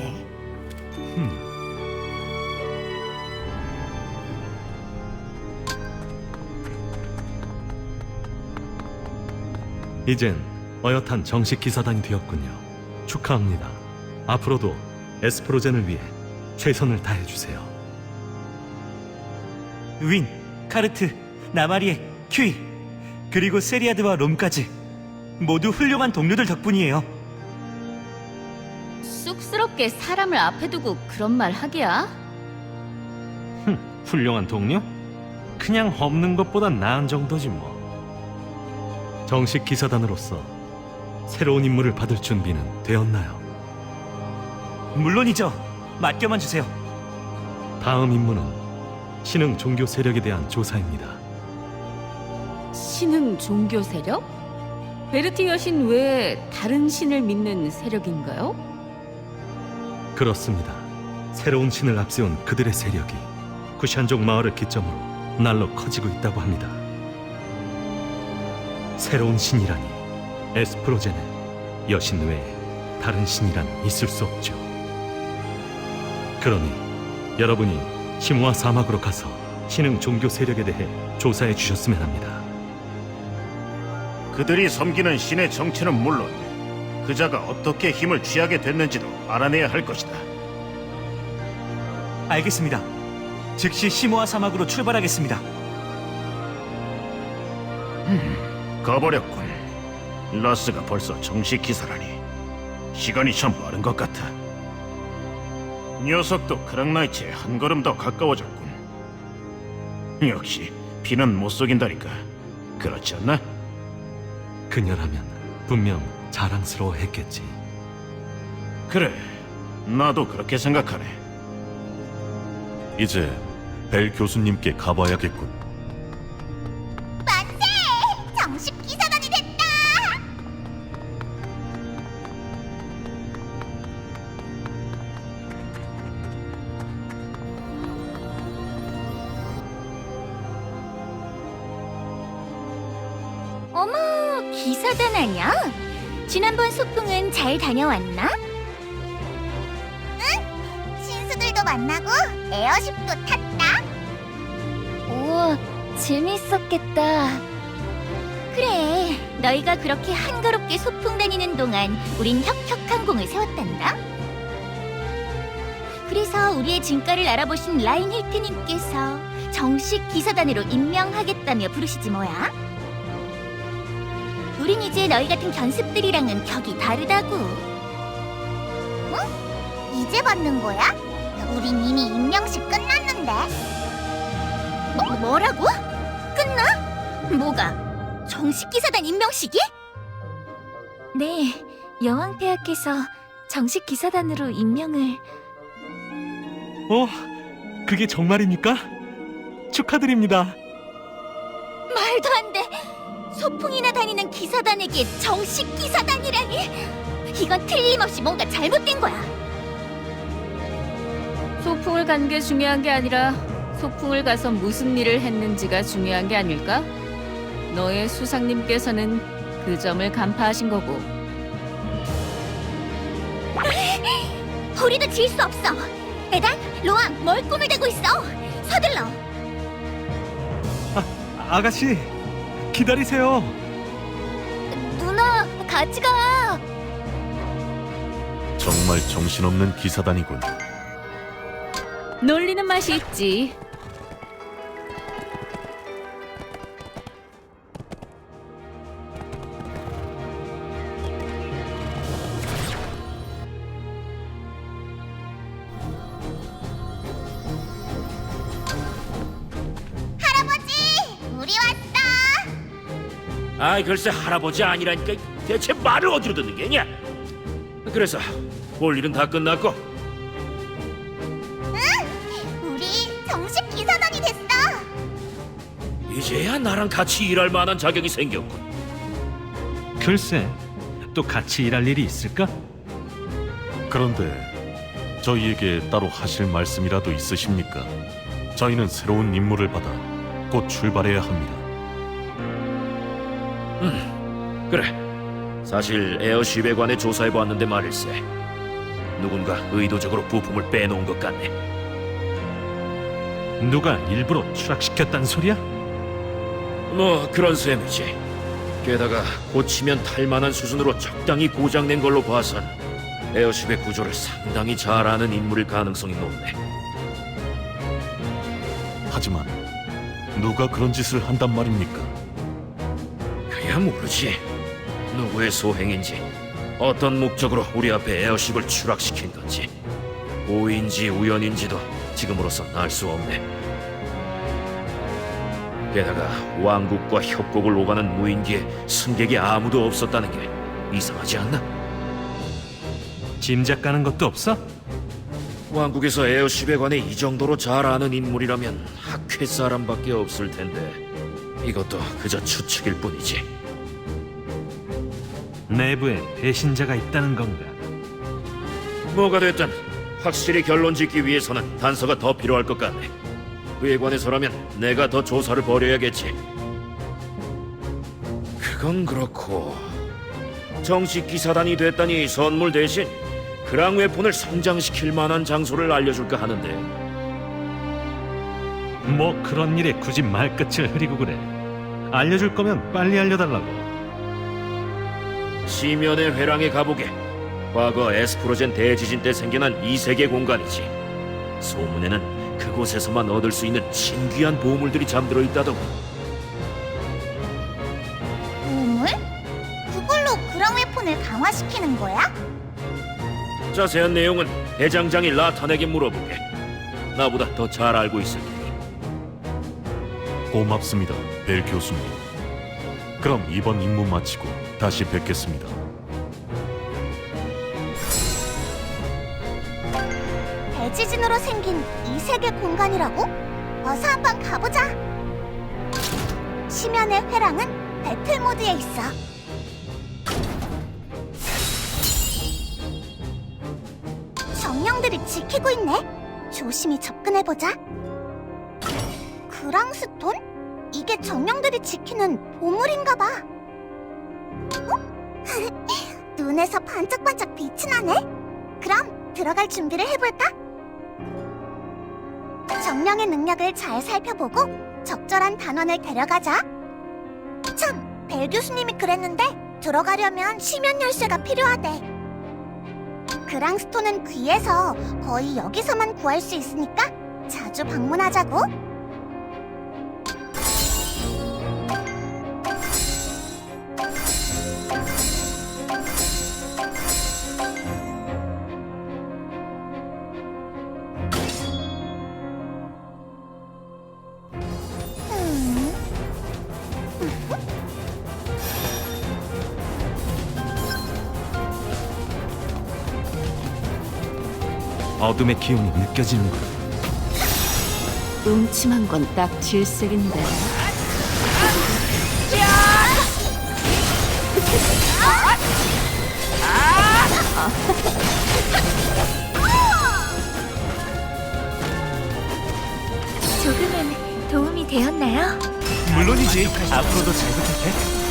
이젠 어엿한 정식 기사단이 되었군요. 축하합니다. 앞으로도 에스프로젠을 위해 최선을 다해주세요. 윈, 카르트, 나마리에, 큐이, 그리고 세리아드와 롬까지 모두 훌륭한 동료들 덕분이에요. 쑥스럽게 사람을 앞에 두고 그런 말 하기야? 훌륭한 동료? 그냥 없는 것보단 나은 정도지 뭐. 정식 기사단으로서 새로운 임무를 받을 준비는 되었나요? 물론이죠. 맡겨만 주세요. 다음 임무는 신흥 종교 세력에 대한 조사입니다. 신흥 종교 세력? 베르티 여신 외에 다른 신을 믿는 세력인가요? 그렇습니다. 새로운 신을 앞세운 그들의 세력이 쿠샨족 마을을 기점으로 날로 커지고 있다고 합니다. 새로운 신이라니 에스프로젠에 여신 외에 다른 신이란 있을 수 없죠. 그러니 여러분이 심화 사막으로 가서 신흥 종교 세력에 대해 조사해 주셨으면 합니다. 그들이 섬기는 신의 정체는 물론 그자가 어떻게 힘을 취하게 됐는지도 알아내야 할 것이다. 알겠습니다. 즉시 시모아 사막으로 출발하겠습니다. 가버렸군. 라스가 벌써 정식 기사라니. 시간이 참 빠른 것 같아. 녀석도 크랑나이츠에 한 걸음 더 가까워졌군. 역시 피는 못 속인다니까. 그렇지 않나? 그녀라면 분명 자랑스러워했겠지. 그래, 나도 그렇게 생각하네. 이제 벨 교수님께 가봐야겠군. 만세! 정식 기사단이 됐다! 어머, 기사단 아냐? 지난번 소풍은 잘 다녀왔나? 응, 신수들도 만나고 에어쉽도 탔다. 우와, 재밌었겠다. 그래, 너희가 그렇게 한가롭게 소풍 다니는 동안 우린 혁혁항공을 세웠단다. 그래서 우리의 진가를 알아보신 라인 힐트님께서 정식 기사단으로 임명하겠다며 부르시지 뭐야. 우린 이제 너희 같은 견습들이랑은 격이 다르다고. 응? 이제 받는 거야? 우린 이미 임명식 끝났는데. 뭐라고? 끝나? 뭐가? 정식 기사단 임명식이? 네, 여왕폐하께서 정식 기사단으로 임명을... 그게 정말입니까? 축하드립니다. 말도 안 돼! 소풍이나 다니는 기사단에게 정식 기사단이라니! 이건 틀림없이 뭔가 잘못된 거야! 소풍을 간 게 중요한 게 아니라 소풍을 가서 무슨 일을 했는지가 중요한 게 아닐까? 너의 수상님께서는 그 점을 간파하신 거고. 우리도 질 수 없어! 에단, 로암, 뭘 꿈을 대고 있어? 서둘러! 아가씨, 기다리세요. 누나, 같이 가! 정말 정신없는 기사단이군. 놀리는 맛이 있지. 우리 왔다! 아이 글쎄 할아버지 아니라니까 대체 말을 어디로 듣는 게냐? 그래서 볼 일은 다 끝났고 우리 정식 기사단이 됐어! 이제야 나랑 같이 일할 만한 자격이 생겼군. 글쎄, 또 같이 일할 일이 있을까? 그런데 저희에게 따로 하실 말씀이라도 있으십니까? 저희는 새로운 임무를 받아 곧 출발해야 합니다. 그래, 사실 에어쉽에 관해 조사해보았는데 말일세, 누군가 의도적으로 부품을 빼놓은 것 같네. 누가 일부러 추락시켰단 소리야? 뭐 그런 셈이지. 게다가 고치면 탈만한 수준으로 적당히 고장낸 걸로 봐선 에어쉽의 구조를 상당히 잘 아는 인물일 가능성이 높네. 하지만 누가 그런 짓을 한단 말입니까? 그야 모르지. 누구의 소행인지, 어떤 목적으로 우리 앞에 에어쉽을 추락시킨 건지, 오인지 우연인지도 지금으로선 알 수 없네. 게다가 왕국과 협곡을 오가는 무인기에 승객이 아무도 없었다는 게 이상하지 않나? 짐작 가는 것도 없어? 왕국에서 에어쉽에 관해 이 정도로 잘 아는 인물이라면 학회 사람밖에 없을 텐데 이것도 그저 추측일 뿐이지. 내부에 배신자가 있다는 건가? 뭐가 됐든 확실히 결론 짓기 위해서는 단서가 더 필요할 것 같네. 그에 관해서라면 내가 더 조사를 벌여야겠지. 그건 그렇고 정식 기사단이 됐다니 선물 대신 그랑 웨폰을 성장시킬 만한 장소를 알려줄까 하는데 뭐 그런 일에 굳이 말끝을 흐리고 그래. 알려줄 거면 빨리 알려달라고. 시면의 회랑에 가보게. 과거 에스프로젠 대지진 때 생겨난 이세계 공간이지. 소문에는 그곳에서만 얻을 수 있는 신귀한 보물들이 잠들어 있다더군. 보물? 그걸로 그랑 웨폰을 강화시키는 거야? 자세한 내용은 대장장이 라탄에게 물어보게. 나보다 더 잘 알고 있을 테니. 고맙습니다, 벨 교수님. 그럼 이번 임무 마치고 다시 뵙겠습니다. 대지진으로 생긴 이 세계 공간이라고? 어서 한번 가보자. 시면의 회랑은 배틀 모드에 있어. 정령들이 지키고 있네. 조심히 접근해보자. 그랑스톤? 이게 정령들이 지키는 보물인가 봐. 어? 눈에서 반짝반짝 빛이 나네. 그럼 들어갈 준비를 해볼까? 정령의 능력을 잘 살펴보고 적절한 단원을 데려가자. 참, 벨 교수님이 그랬는데 들어가려면 시면 열쇠가 필요하대. 그랑스톤은 귀해서 거의 여기서만 구할 수 있으니까 자주 방문하자고. 어둠의 기운이 느껴지는 거야. 음침한 건 딱 질색인데. 조금은 도움이 되었나요? 물론이지. 앞으로도 잘 부탁해.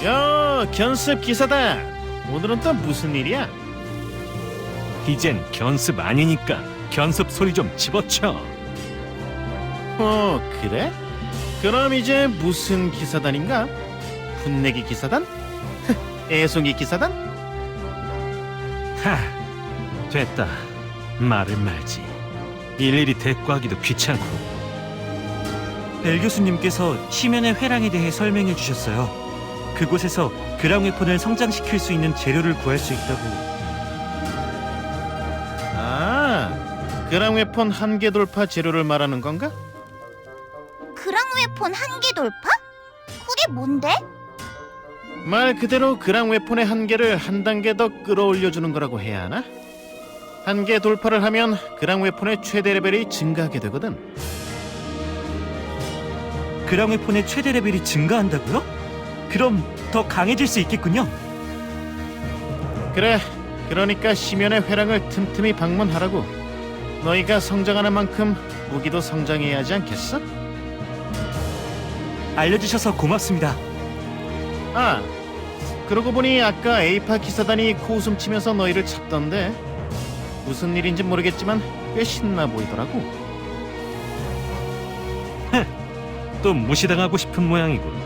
야, 견습 기사다. 오늘은 또 무슨 일이야? 이젠 견습 아니니까 견습 소리 좀 집어쳐. 그래? 그럼 이제 무슨 기사단인가? 분내기 기사단? 애송이 기사단? 하, 됐다. 말을 말지. 일일이 대꾸하기도 귀찮고. 벨 교수님께서 시면의 회랑에 대해 설명해 주셨어요. 그곳에서 그랑 웨폰을 성장시킬 수 있는 재료를 구할 수 있다고. 아, 그랑 웨폰 한계 돌파 재료를 말하는 건가? 그랑 웨폰 한계 돌파? 그게 뭔데? 말 그대로 그랑 웨폰의 한계를 한 단계 더 끌어올려주는 거라고 해야 하나? 한계 돌파를 하면 그랑 웨폰의 최대 레벨이 증가하게 되거든. 그랑 웨폰의 최대 레벨이 증가한다고요? 그럼 더 강해질 수 있겠군요. 그래, 그러니까 시면의 회랑을 틈틈이 방문하라고. 너희가 성장하는 만큼 무기도 성장해야 하지 않겠어? 알려주셔서 고맙습니다. 아, 그러고 보니 아까 에이파 기사단이 코웃음 치면서 너희를 찾던데 무슨 일인지 모르겠지만 꽤 신나 보이더라고. 또 무시당하고 싶은 모양이군.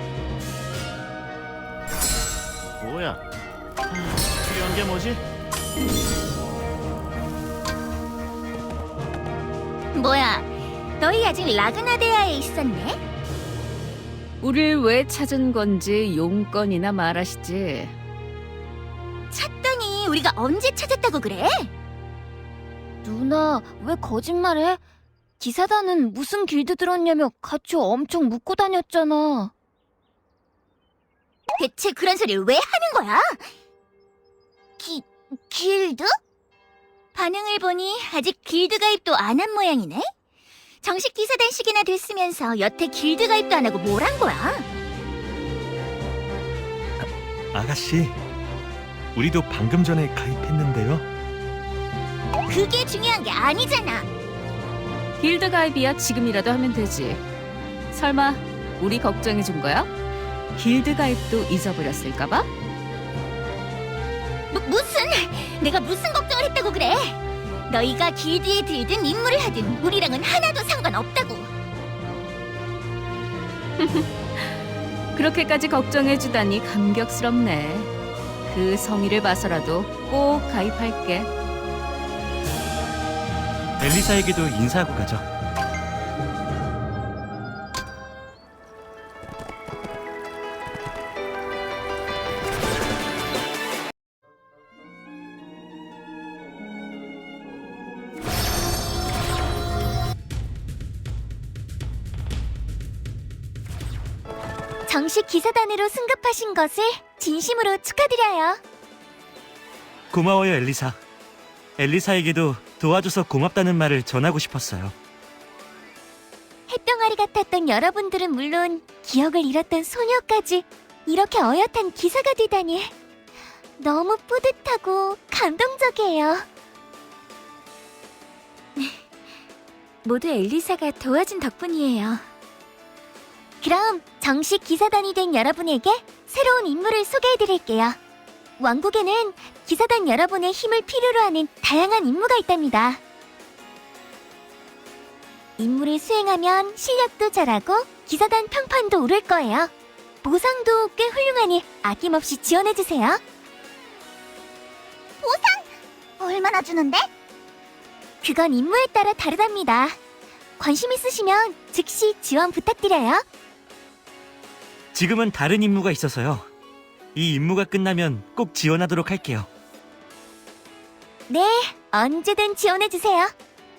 뭐야? 필요한 게 뭐지? 뭐야, 너희 아직 라그나데아에 있었네? 우릴 왜 찾은 건지 용건이나 말하시지. 찾더니 우리가 언제 찾았다고 그래? 누나, 왜 거짓말해? 기사단은 무슨 길드 들었냐며 같이 엄청 묻고 다녔잖아. 대체 그런 소리를 왜 하는 거야? 길드? 반응을 보니 아직 길드 가입도 안 한 모양이네? 정식 기사단식이나 됐으면서 여태 길드 가입도 안 하고 뭘 한 거야? 아가씨, 우리도 방금 전에 가입했는데요. 그게 중요한 게 아니잖아. 길드 가입이야 지금이라도 하면 되지. 설마 우리 걱정해 준 거야? 길드 가입도 잊어버렸을까봐? 무슨? 내가 무슨 걱정을 했다고 그래? 너희가 길드에 들든 임무를 하든 우리랑은 하나도 상관없다고. 그렇게까지 걱정해 주다니 감격스럽네. 그 성의를 봐서라도 꼭 가입할게. 엘리사에게도 인사하고 가죠. 정식 기사단으로 승급하신 것을 진심으로 축하드려요. 고마워요, 엘리사. 엘리사에게도 도와줘서 고맙다는 말을 전하고 싶었어요. 햇병아리 같았던 여러분들은 물론 기억을 잃었던 소녀까지 이렇게 어엿한 기사가 되다니 너무 뿌듯하고 감동적이에요. 모두 엘리사가 도와준 덕분이에요. 그럼 정식 기사단이 된 여러분에게 새로운 임무를 소개해드릴게요. 왕국에는 기사단 여러분의 힘을 필요로 하는 다양한 임무가 있답니다. 임무를 수행하면 실력도 잘하고 기사단 평판도 오를 거예요. 보상도 꽤 훌륭하니 아낌없이 지원해주세요. 보상? 얼마나 주는데? 그건 임무에 따라 다르답니다. 관심 있으시면 즉시 지원 부탁드려요. 지금은 다른 임무가 있어서요. 이 임무가 끝나면 꼭 지원하도록 할게요. 네, 언제든 지원해주세요.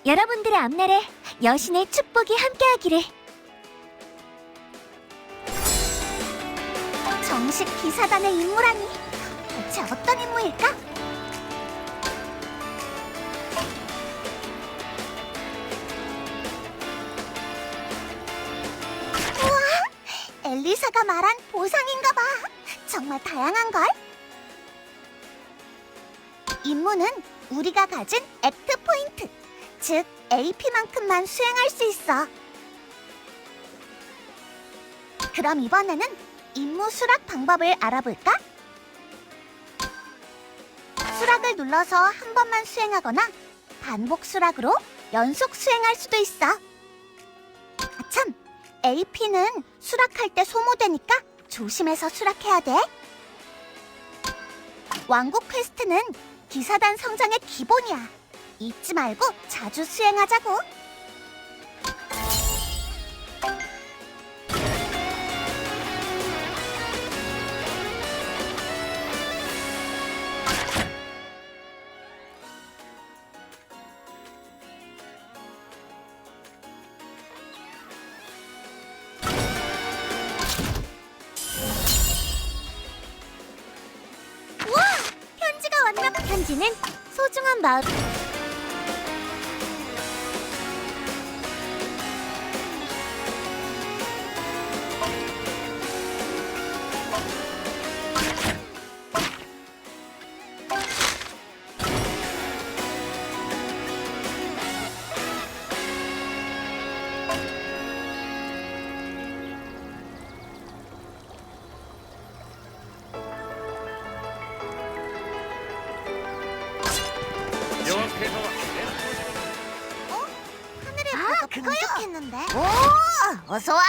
여러분들의 앞날에 여신의 축복이 함께하기를. 정식 기사단의 임무라니 대체 어떤 임무일까? 우와, 엘리사가 말한 보상인가 봐. 정말 다양한걸? 임무는 우리가 가진 액트 포인트, 즉 AP만큼만 수행할 수 있어. 그럼 이번에는 임무 수락 방법을 알아볼까? 수락을 눌러서 한 번만 수행하거나 반복 수락으로 연속 수행할 수도 있어. 아참, AP는 수락할 때 소모되니까 조심해서 수락해야 돼. 왕국 퀘스트는 기사단 성장의 기본이야. 잊지 말고 자주 수행하자고. 우와! 편지가 왔나 봐. 편지는 소중한 마음. 하늘에 뭐가 번쩍했는데? 오! 어서 와!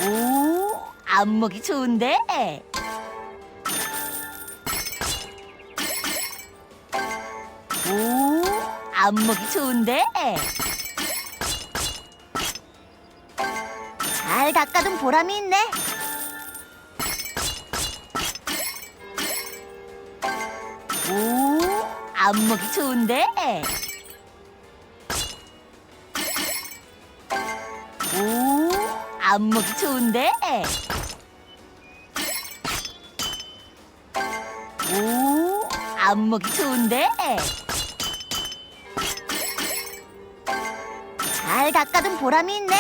오! 안목이 좋은데? 오! 안목이 좋은데? 잘 닦아둔 보람이 있네. 오, 안목이 좋은데? 오, 안목이 좋은데? 오, 안목이 좋은데? 잘 닦아둔 보람이 있네.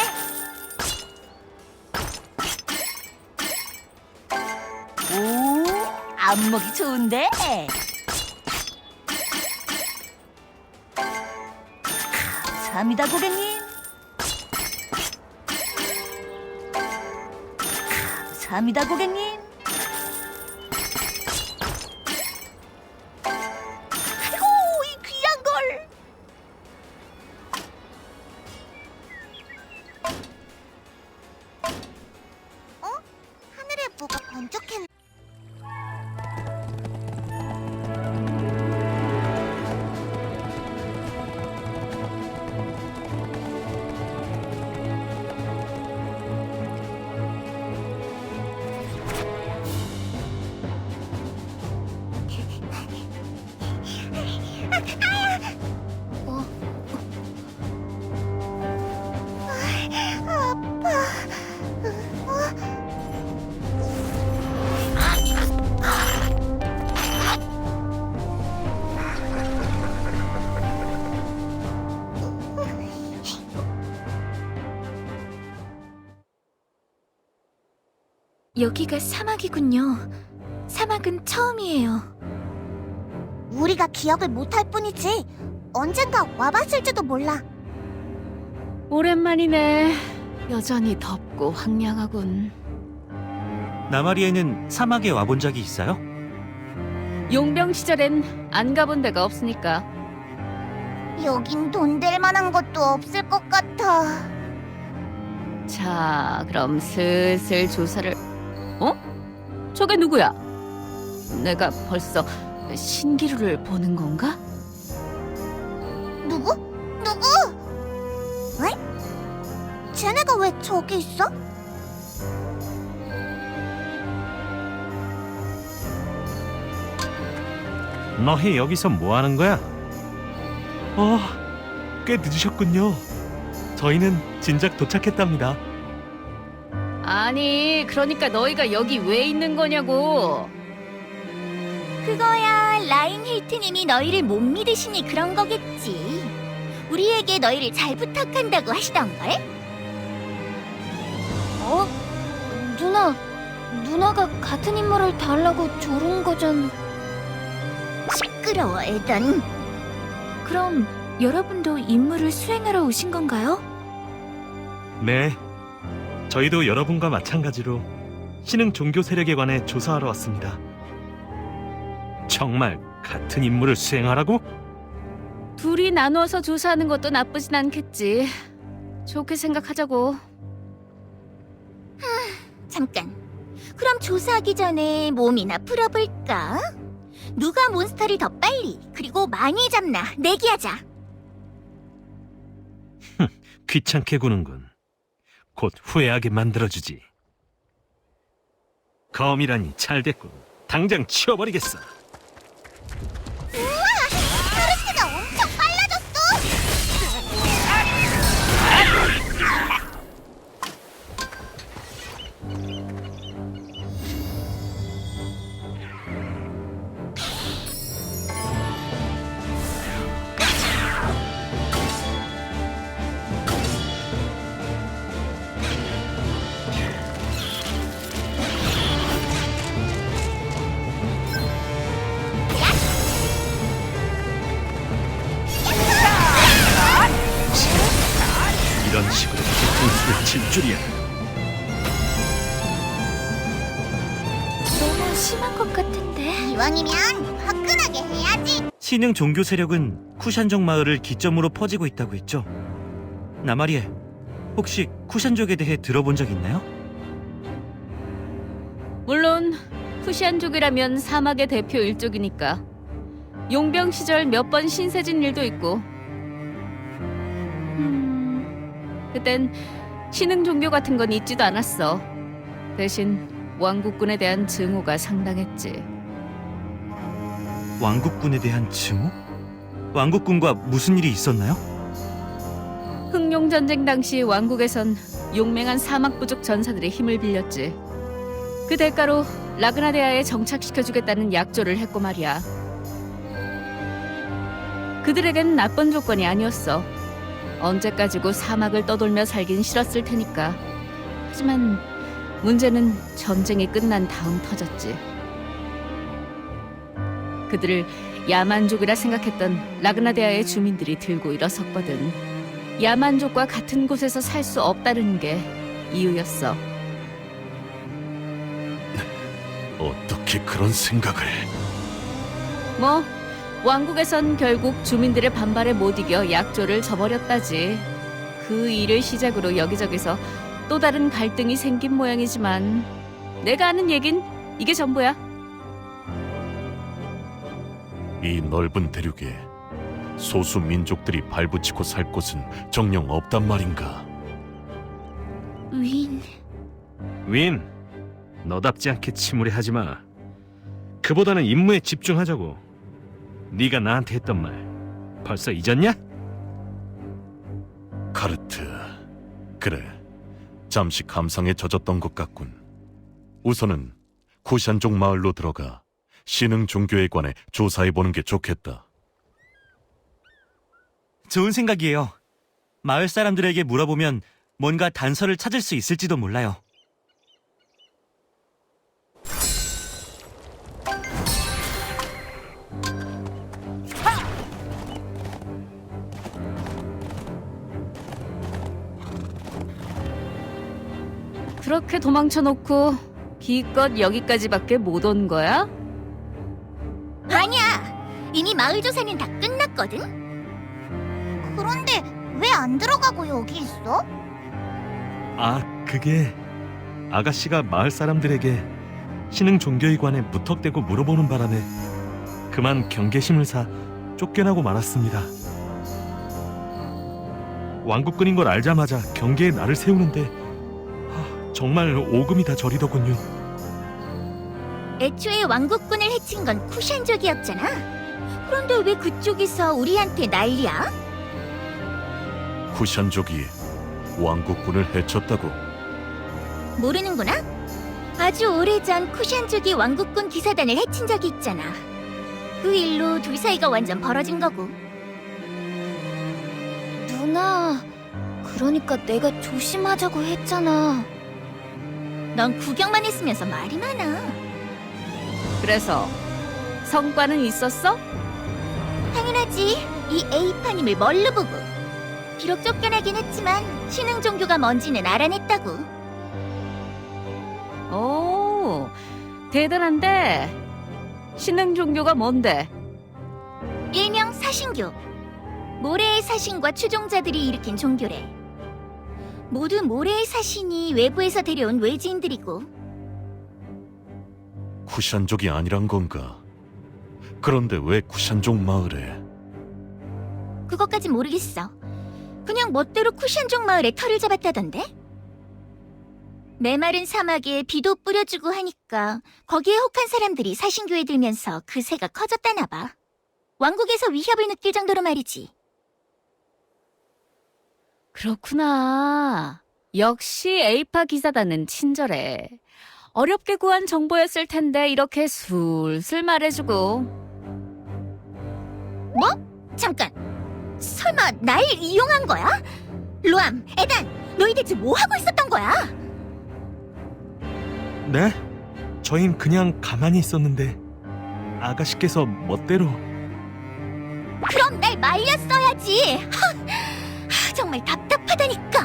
오, 안목이 좋은데? 감사합니다, 고객님. 감사합니다, 고객님. 아이고, 이 귀한 걸. 하늘에 뭐가 번쩍했네. 여기가 사막이군요. 사막은 처음이에요. 우리가 기억을 못할 뿐이지 언젠가 와봤을지도 몰라. 오랜만이네. 여전히 덥고 황량하군. 나마리에는 사막에 와본 적이 있어요? 용병 시절엔 안 가본 데가 없으니까. 여긴 돈 될 만한 것도 없을 것 같아. 자, 그럼 슬슬 조사를... 어? 저게 누구야? 내가 벌써 신기루를 보는 건가? 누구? 누구? 왜? 쟤네가 왜 저기 있어? 너희 여기서 뭐 하는 거야? 꽤 늦으셨군요. 저희는 진작 도착했답니다. 아니, 그러니까 너희가 여기 왜 있는 거냐고. 그거야 라인 힐트님이 너희를 못 믿으시니 그런 거겠지. 우리에게 너희를 잘 부탁한다고 하시던걸? 누나가 같은 인물을 달라고 조른 거잖아. 시끄러워 애던. 그럼 여러분도 임무를 수행하러 오신 건가요? 네, 저희도 여러분과 마찬가지로 신흥 종교 세력에 관해 조사하러 왔습니다. 정말 같은 임무를 수행하라고? 둘이 나누어서 조사하는 것도 나쁘진 않겠지. 좋게 생각하자고. 잠깐. 그럼 조사하기 전에 몸이나 풀어볼까? 누가 몬스터를 더 빨리 그리고 많이 잡나 내기하자. 귀찮게 구는군. 곧 후회하게 만들어주지. 검이라니 잘 됐군. 당장 치워버리겠어. 카르스가 엄청 빨라졌어. 이런 식으로 뒤통수를 칠 줄이야. 너무 심한 것 같은데. 이왕이면 화끈하게 해야지. 신흥 종교 세력은 쿠샨족 마을을 기점으로 퍼지고 있다고 했죠. 나마리에, 혹시 쿠샨족에 대해 들어본 적 있나요? 물론 푸시안족이라면 사막의 대표 일족이니까. 용병 시절 몇 번 신세진 일도 있고. 그땐 신흥 종교 같은 건 있지도 않았어. 대신 왕국군에 대한 증오가 상당했지. 왕국군에 대한 증오? 왕국군과 무슨 일이 있었나요? 흑룡전쟁 당시 왕국에선 용맹한 사막 부족 전사들의 힘을 빌렸지. 그 대가로 라그나데아에 정착시켜주겠다는 약조를 했고 말이야. 그들에겐 나쁜 조건이 아니었어. 언제까지고 사막을 떠돌며 살긴 싫었을 테니까. 하지만 문제는 전쟁이 끝난 다음 터졌지. 그들을 야만족이라 생각했던 라그나데아의 주민들이 들고 일어섰거든. 야만족과 같은 곳에서 살 수 없다는 게 이유였어. 어떻게 그런 생각을... 뭐 왕국에선 결국 주민들의 반발에 못 이겨 약조를 저버렸다지. 그 일을 시작으로 여기저기서 또 다른 갈등이 생긴 모양이지만 내가 아는 얘긴 이게 전부야. 이 넓은 대륙에 소수 민족들이 발붙이고 살 곳은 정녕 없단 말인가? 윈, 너답지 않게 침울해하지 마. 그보다는 임무에 집중하자고. 네가 나한테 했던 말 벌써 잊었냐? 카르트, 그래, 잠시 감상에 젖었던 것 같군. 우선은 쿠샨족 마을로 들어가 신흥 종교에 관해 조사해보는 게 좋겠다. 좋은 생각이에요. 마을 사람들에게 물어보면 뭔가 단서를 찾을 수 있을지도 몰라요. 그렇게 도망쳐놓고 기껏 여기까지밖에 못 온 거야? 아니야. 이미 마을 조사는 다 끝났거든. 그런데 왜 안 들어가고 여기 있어? 아, 그게 아가씨가 마을 사람들에게 신흥 종교에 관해 무턱대고 물어보는 바람에 그만 경계심을 사 쫓겨나고 말았습니다. 왕국군인 걸 알자마자 경계에 나를 세우는데 정말 오금이 다 저리더군요. 애초에 왕국군을 해친 건 쿠샨족이었잖아. 그런데 왜 그쪽에서 우리한테 난리야? 쿠샨족이 왕국군을 해쳤다고? 모르는구나? 아주 오래전 쿠샨족이 왕국군 기사단을 해친 적이 있잖아. 그 일로 둘 사이가 완전 벌어진 거고. 누나, 그러니까 내가 조심하자고 했잖아. 넌 구경만 했으면서 말이 많아. 그래서 성과는 있었어? 당연하지. 이 에이파님을 뭘로 보고. 비록 쫓겨나긴 했지만 신흥 종교가 뭔지는 알아냈다고. 오, 대단한데. 신흥 종교가 뭔데? 일명 사신교. 모래의 사신과 추종자들이 일으킨 종교래. 모두 모래의 사신이 외부에서 데려온 외지인들이고. 쿠샨족이 아니란 건가? 그런데 왜 쿠샨족 마을에? 그것까진 모르겠어. 그냥 멋대로 쿠샨족 마을에 터를 잡았다던데? 메마른 사막에 비도 뿌려주고 하니까 거기에 혹한 사람들이 사신교에 들면서 그 새가 커졌다나 봐. 왕국에서 위협을 느낄 정도로 말이지. 그렇구나. 역시 에이파 기사단은 친절해. 어렵게 구한 정보였을 텐데 이렇게 술술 말해주고. 뭐? 잠깐. 설마 날 이용한 거야? 루암, 에단, 너희 대체 뭐 하고 있었던 거야? 네? 저흰 그냥 가만히 있었는데 아가씨께서 멋대로. 그럼 날 말렸어야지. 정말 답답하다니까.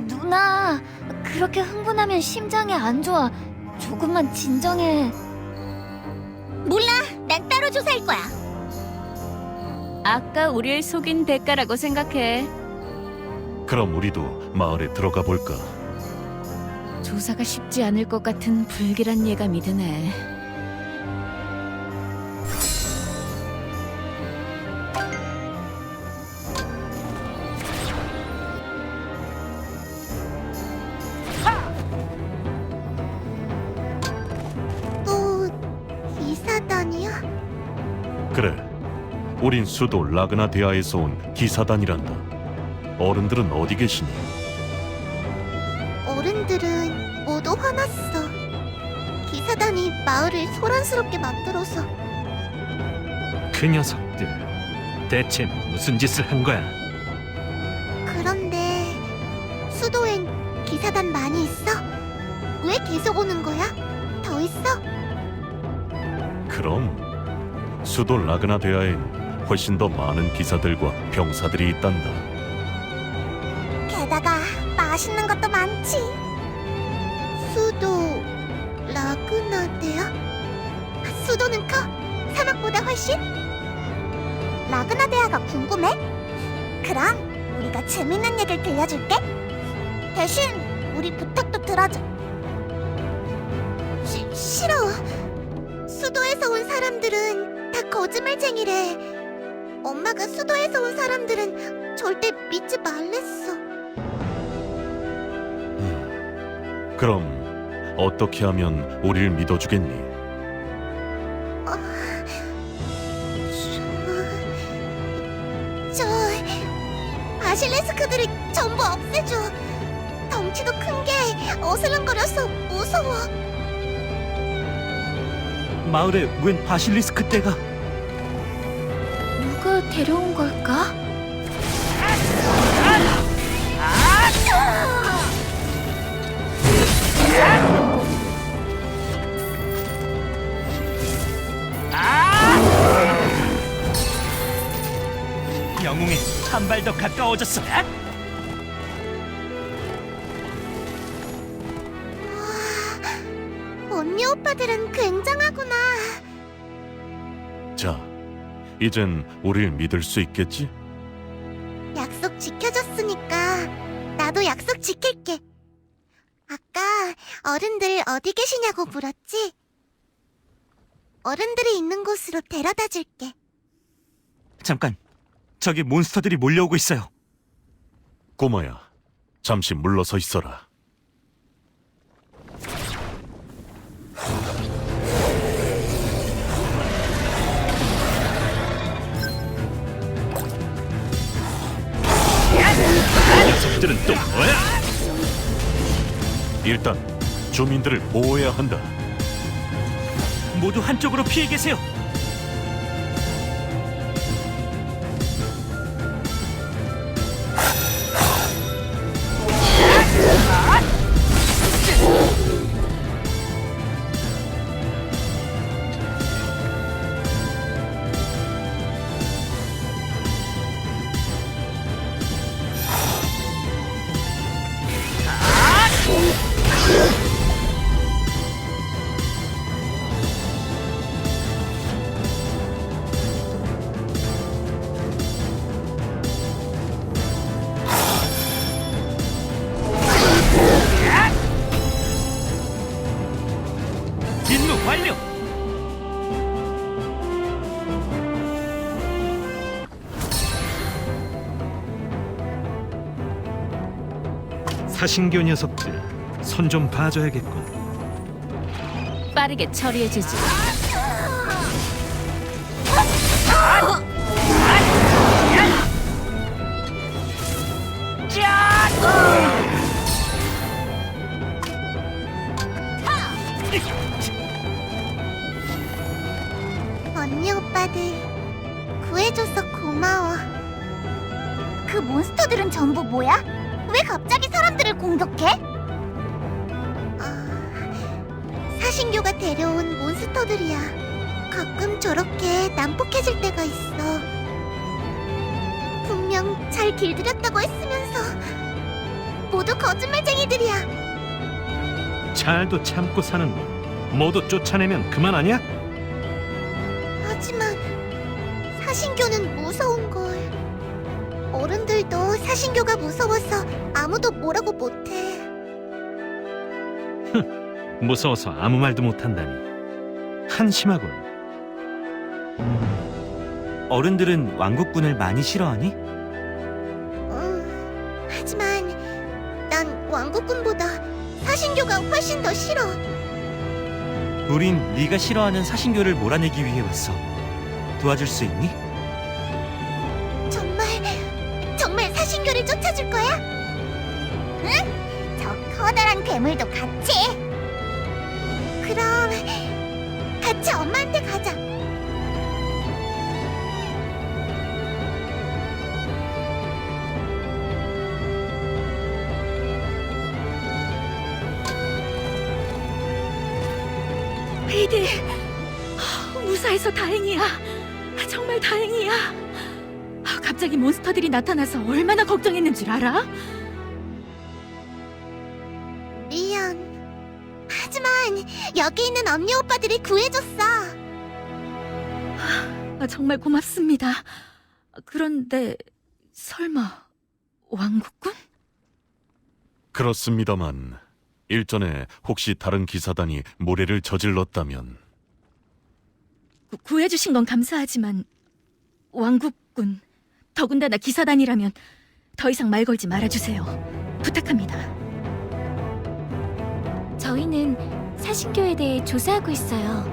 누나, 그렇게 흥분하면 심장이 안 좋아. 조금만 진정해. 몰라, 난 따로 조사할 거야. 아까 우리를 속인 대가라고 생각해. 그럼 우리도 마을에 들어가 볼까? 조사가 쉽지 않을 것 같은 불길한 예감이 드네. 또 기사단이야? 그래, 우린 수도 라그나데아에서 온 기사단이란다. 어른들은 어디 계시니? 어른들은 모두 화났어. 기사단이 마을을 소란스럽게 만들어서. 그 녀석들 대체 무슨 짓을 한 거야? 그런데 수도엔 기사단 많이 있어? 왜 계속 오는 거야? 더 있어? 그럼 수도 라그나데아엔 훨씬 더 많은 기사들과 병사들이 있단다. 게다가 맛있는 것도 많지. 수도 라그나데아? 수도는 커? 사막보다 훨씬? 라그나데아가 궁금해? 그럼 우리가 재밌는 얘기를 들려줄게. 대신 우리 부탁도 들어줘. 싫어. 수도에서 온 사람들은 다 거짓말쟁이래. 엄마가 수도에서 온 사람들은 절대 믿지 말랬어. 그럼 어떻게 하면 우리를 믿어주겠니? 저 바실리스크들이 전부 없애줘. 덩치도 큰 게 어슬렁거려서 무서워. 마을에 웬 바실리스크 떼가? 누가 데려온 걸까? 영웅에 한 발 더 가까워졌어. 언니 오빠들은 굉장하구나. 자, 이젠 우릴 믿을 수 있겠지? 약속 지켜줬으니까 나도 약속 지킬게. 아까 어른들 어디 계시냐고 물었지? 어른들이 있는 곳으로 데려다 줄게. 잠깐, 저기 몬스터들이 몰려오고 있어요. 꼬마야, 잠시 물러서 있어라. 녀석들은 또 뭐야? 일단 주민들을 보호해야 한다. 모두 한쪽으로 피해 계세요. 임무 완료. 사신교 녀석들 손 좀 봐줘야겠군. 빠르게 처리해주지. 언니 오빠들 구해줘서 고마워. 그 몬스터들은 전부 뭐야? 왜 갑자기 사람들을 공격해? 사신교가 데려온 몬스터들이야. 가끔 저렇게 난폭해질 때가 있어. 분명 잘 길들였다고 했으면서 모두 거짓말쟁이들이야. 잘도 참고 사는군. 모두 쫓아내면 그만 아니야? 하지만 사신교는 무서운걸. 어른들도 사신교가 무서워서 아무도 뭐라고 못해. 무서워서 아무 말도 못한다니. 한심하군. 어른들은 왕국군을 많이 싫어하니? 하지만 난 왕국군보다 사신교가 훨씬 더 싫어. 우린 네가 싫어하는 사신교를 몰아내기 위해 왔어. 도와줄 수 있니? 정말 사신교를 쫓아줄 거야? 응? 저 커다란 괴물도 같이? 그럼 같이 엄마한테 가자. 아이디. 무사해서 다행이야. 정말 다행이야. 갑자기 몬스터들이 나타나서 얼마나 걱정했는 줄 알아? 미안. 하지만 여기 있는 언니 오빠들이 구해줬어. 정말 고맙습니다. 그런데 설마 왕국군? 그렇습니다만 일전에 혹시 다른 기사단이 모래를 저질렀다면 구해주신 건 감사하지만 왕국군, 더군다나 기사단이라면 더 이상 말 걸지 말아주세요. 부탁합니다. 저희는 사신교에 대해 조사하고 있어요.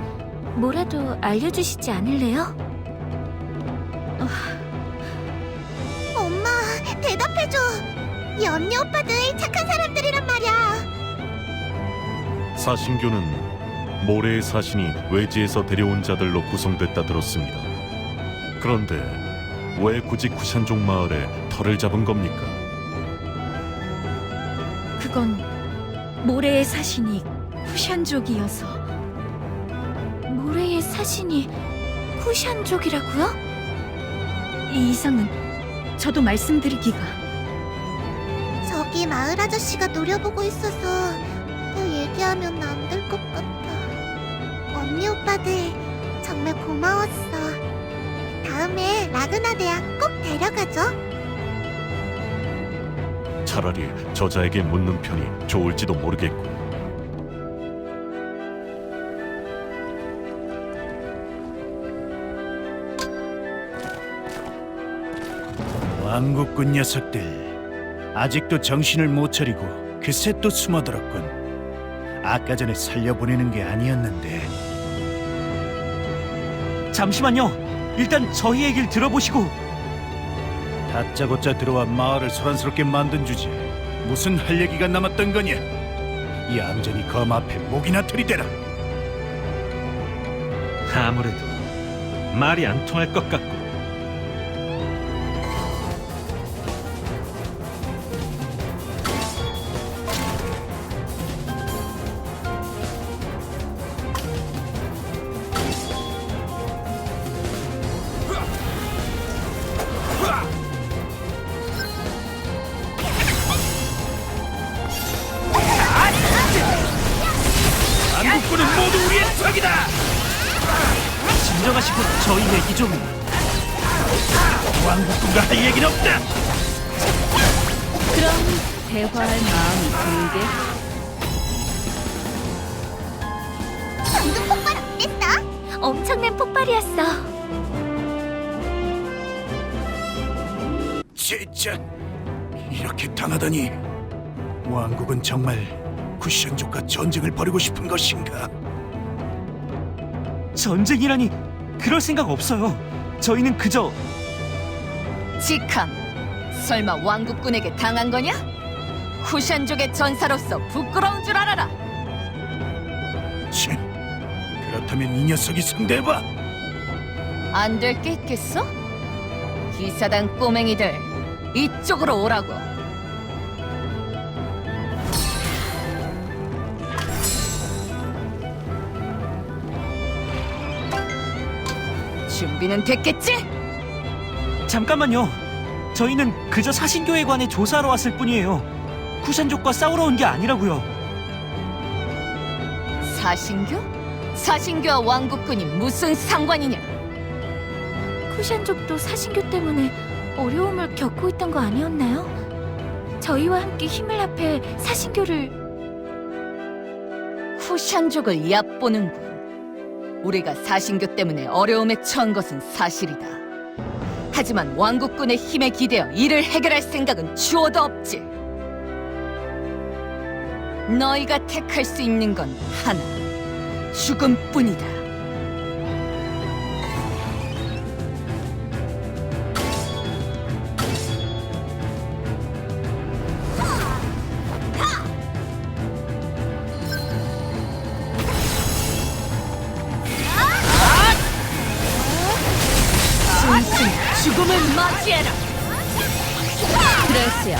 뭐라도 알려주시지 않을래요? 엄마, 대답해줘. 이 언니 오빠들 착한 사람들이란 말이야. 사신교는 모래의 사신이 외지에서 데려온 자들로 구성됐다 들었습니다. 그런데 왜 굳이 쿠샨족 마을에 터를 잡은 겁니까? 그건 모래의 사신이 쿠샨족이어서. 모래의 사신이 쿠샨족이라고요? 이 이상은 저도 말씀드리기가. 저기 마을 아저씨가 노려보고 있어서 또 얘기하면 안 될 것 같아. 언니 오빠들 정말 고마웠어. 다음에 라그나 대학 꼭 데려가죠. 차라리 저자에게 묻는 편이 좋을지도 모르겠군. 왕국군 녀석들 아직도 정신을 못 차리고 그새 또 숨어들었군. 아까 전에 살려보내는 게 아니었는데. 잠시만요. 일단 저희 얘기를 들어보시고. 다짜고짜 들어와 마을을 소란스럽게 만든 주제 무슨 할 얘기가 남았던 거냐? 이 암전이 검 앞에 목이나 들이대라. 아무래도 말이 안 통할 것 같고. 왕국군은 모두 우리의 적이다. 진정하시고 저희 얘기 좀. 왕국군과 할 얘기는 없다. 그럼 대화할 마음이 들게. 방금 폭발 어땠어? 엄청난 폭발이었어. 진짜 이렇게 당하다니. 왕국은 정말 쿠션족과 전쟁을 벌이고 싶은 것인가? 전쟁이라니 그럴 생각 없어요. 저희는 그저 직함, 설마 왕국군에게 당한 거냐? 쿠샨족의 전사로서 부끄러운 줄 알아라. 치, 그렇다면 이 녀석이 상대해봐. 안 될 게 있겠어? 기사단 꼬맹이들, 이쪽으로 오라고. 준비는 됐겠지? 잠깐만요. 저희는 그저 사신교에 관해 조사하러 왔을 뿐이에요. 쿠샨족과 싸우러 온 게 아니라고요. 사신교? 사신교와 왕국군이 무슨 상관이냐? 쿠샨족도 사신교 때문에 어려움을 겪고 있던 거 아니었나요? 저희와 함께 힘을 합해 사신교를... 쿠샨족을 얕보는군. 우리가 사신교 때문에 어려움에 처한 것은 사실이다. 하지만 왕국군의 힘에 기대어 이를 해결할 생각은 주어도 없지. 너희가 택할 수 있는 건 하나, 죽음뿐이다. 죽음을 맞이해라. 그럴수야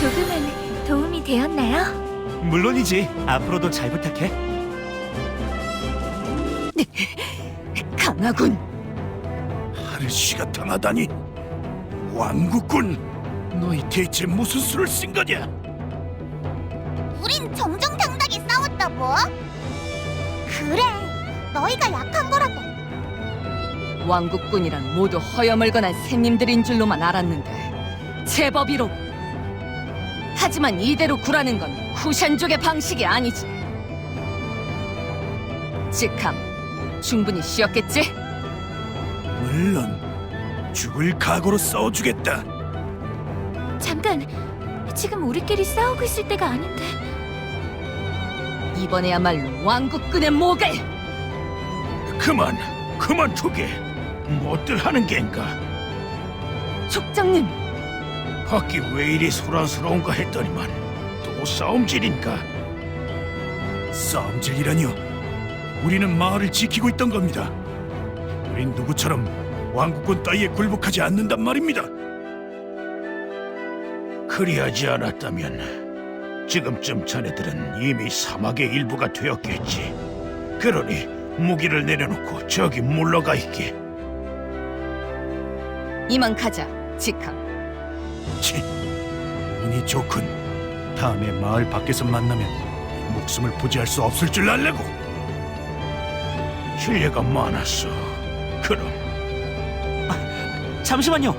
조금은 도움이 되었나요? 물론이지. 앞으로도 잘 부탁해. 강하군. 하르시가 당하다니. 왕국군, 너희 대체 무슨 수를 쓴 거냐? 우린 정정당당히 싸웠다고. 그래, 너희가 약한 거라고. 왕국군이란 모두 허여멀건한 샘님들인 줄로만 알았는데 제법이로. 하지만 이대로 굴하는 건 쿠샨족의 방식이 아니지. 직함, 충분히 쉬었겠지? 물론 죽을 각오로 싸워주겠다. 잠깐, 지금 우리끼리 싸우고 있을 때가 아닌데. 이번에야말로 왕국군의 목을! 그만두게. 뭐들 하는 겐가? 족장님! 밖이 왜 이리 소란스러운가 했더니만 또 싸움질인가? 싸움질이라니요? 우리는 마을을 지키고 있던 겁니다. 우린 누구처럼 왕국군 따위에 굴복하지 않는단 말입니다. 그리하지 않았다면 지금쯤 자네들은 이미 사막의 일부가 되었겠지. 그러니 무기를 내려놓고 저기 물러가 있게. 이만 가자, 직함. 치, 운이 좋군. 다음에 마을 밖에서 만나면 목숨을 부지할 수 없을 줄 알라고. 신뢰가 많았어. 그럼 잠시만요.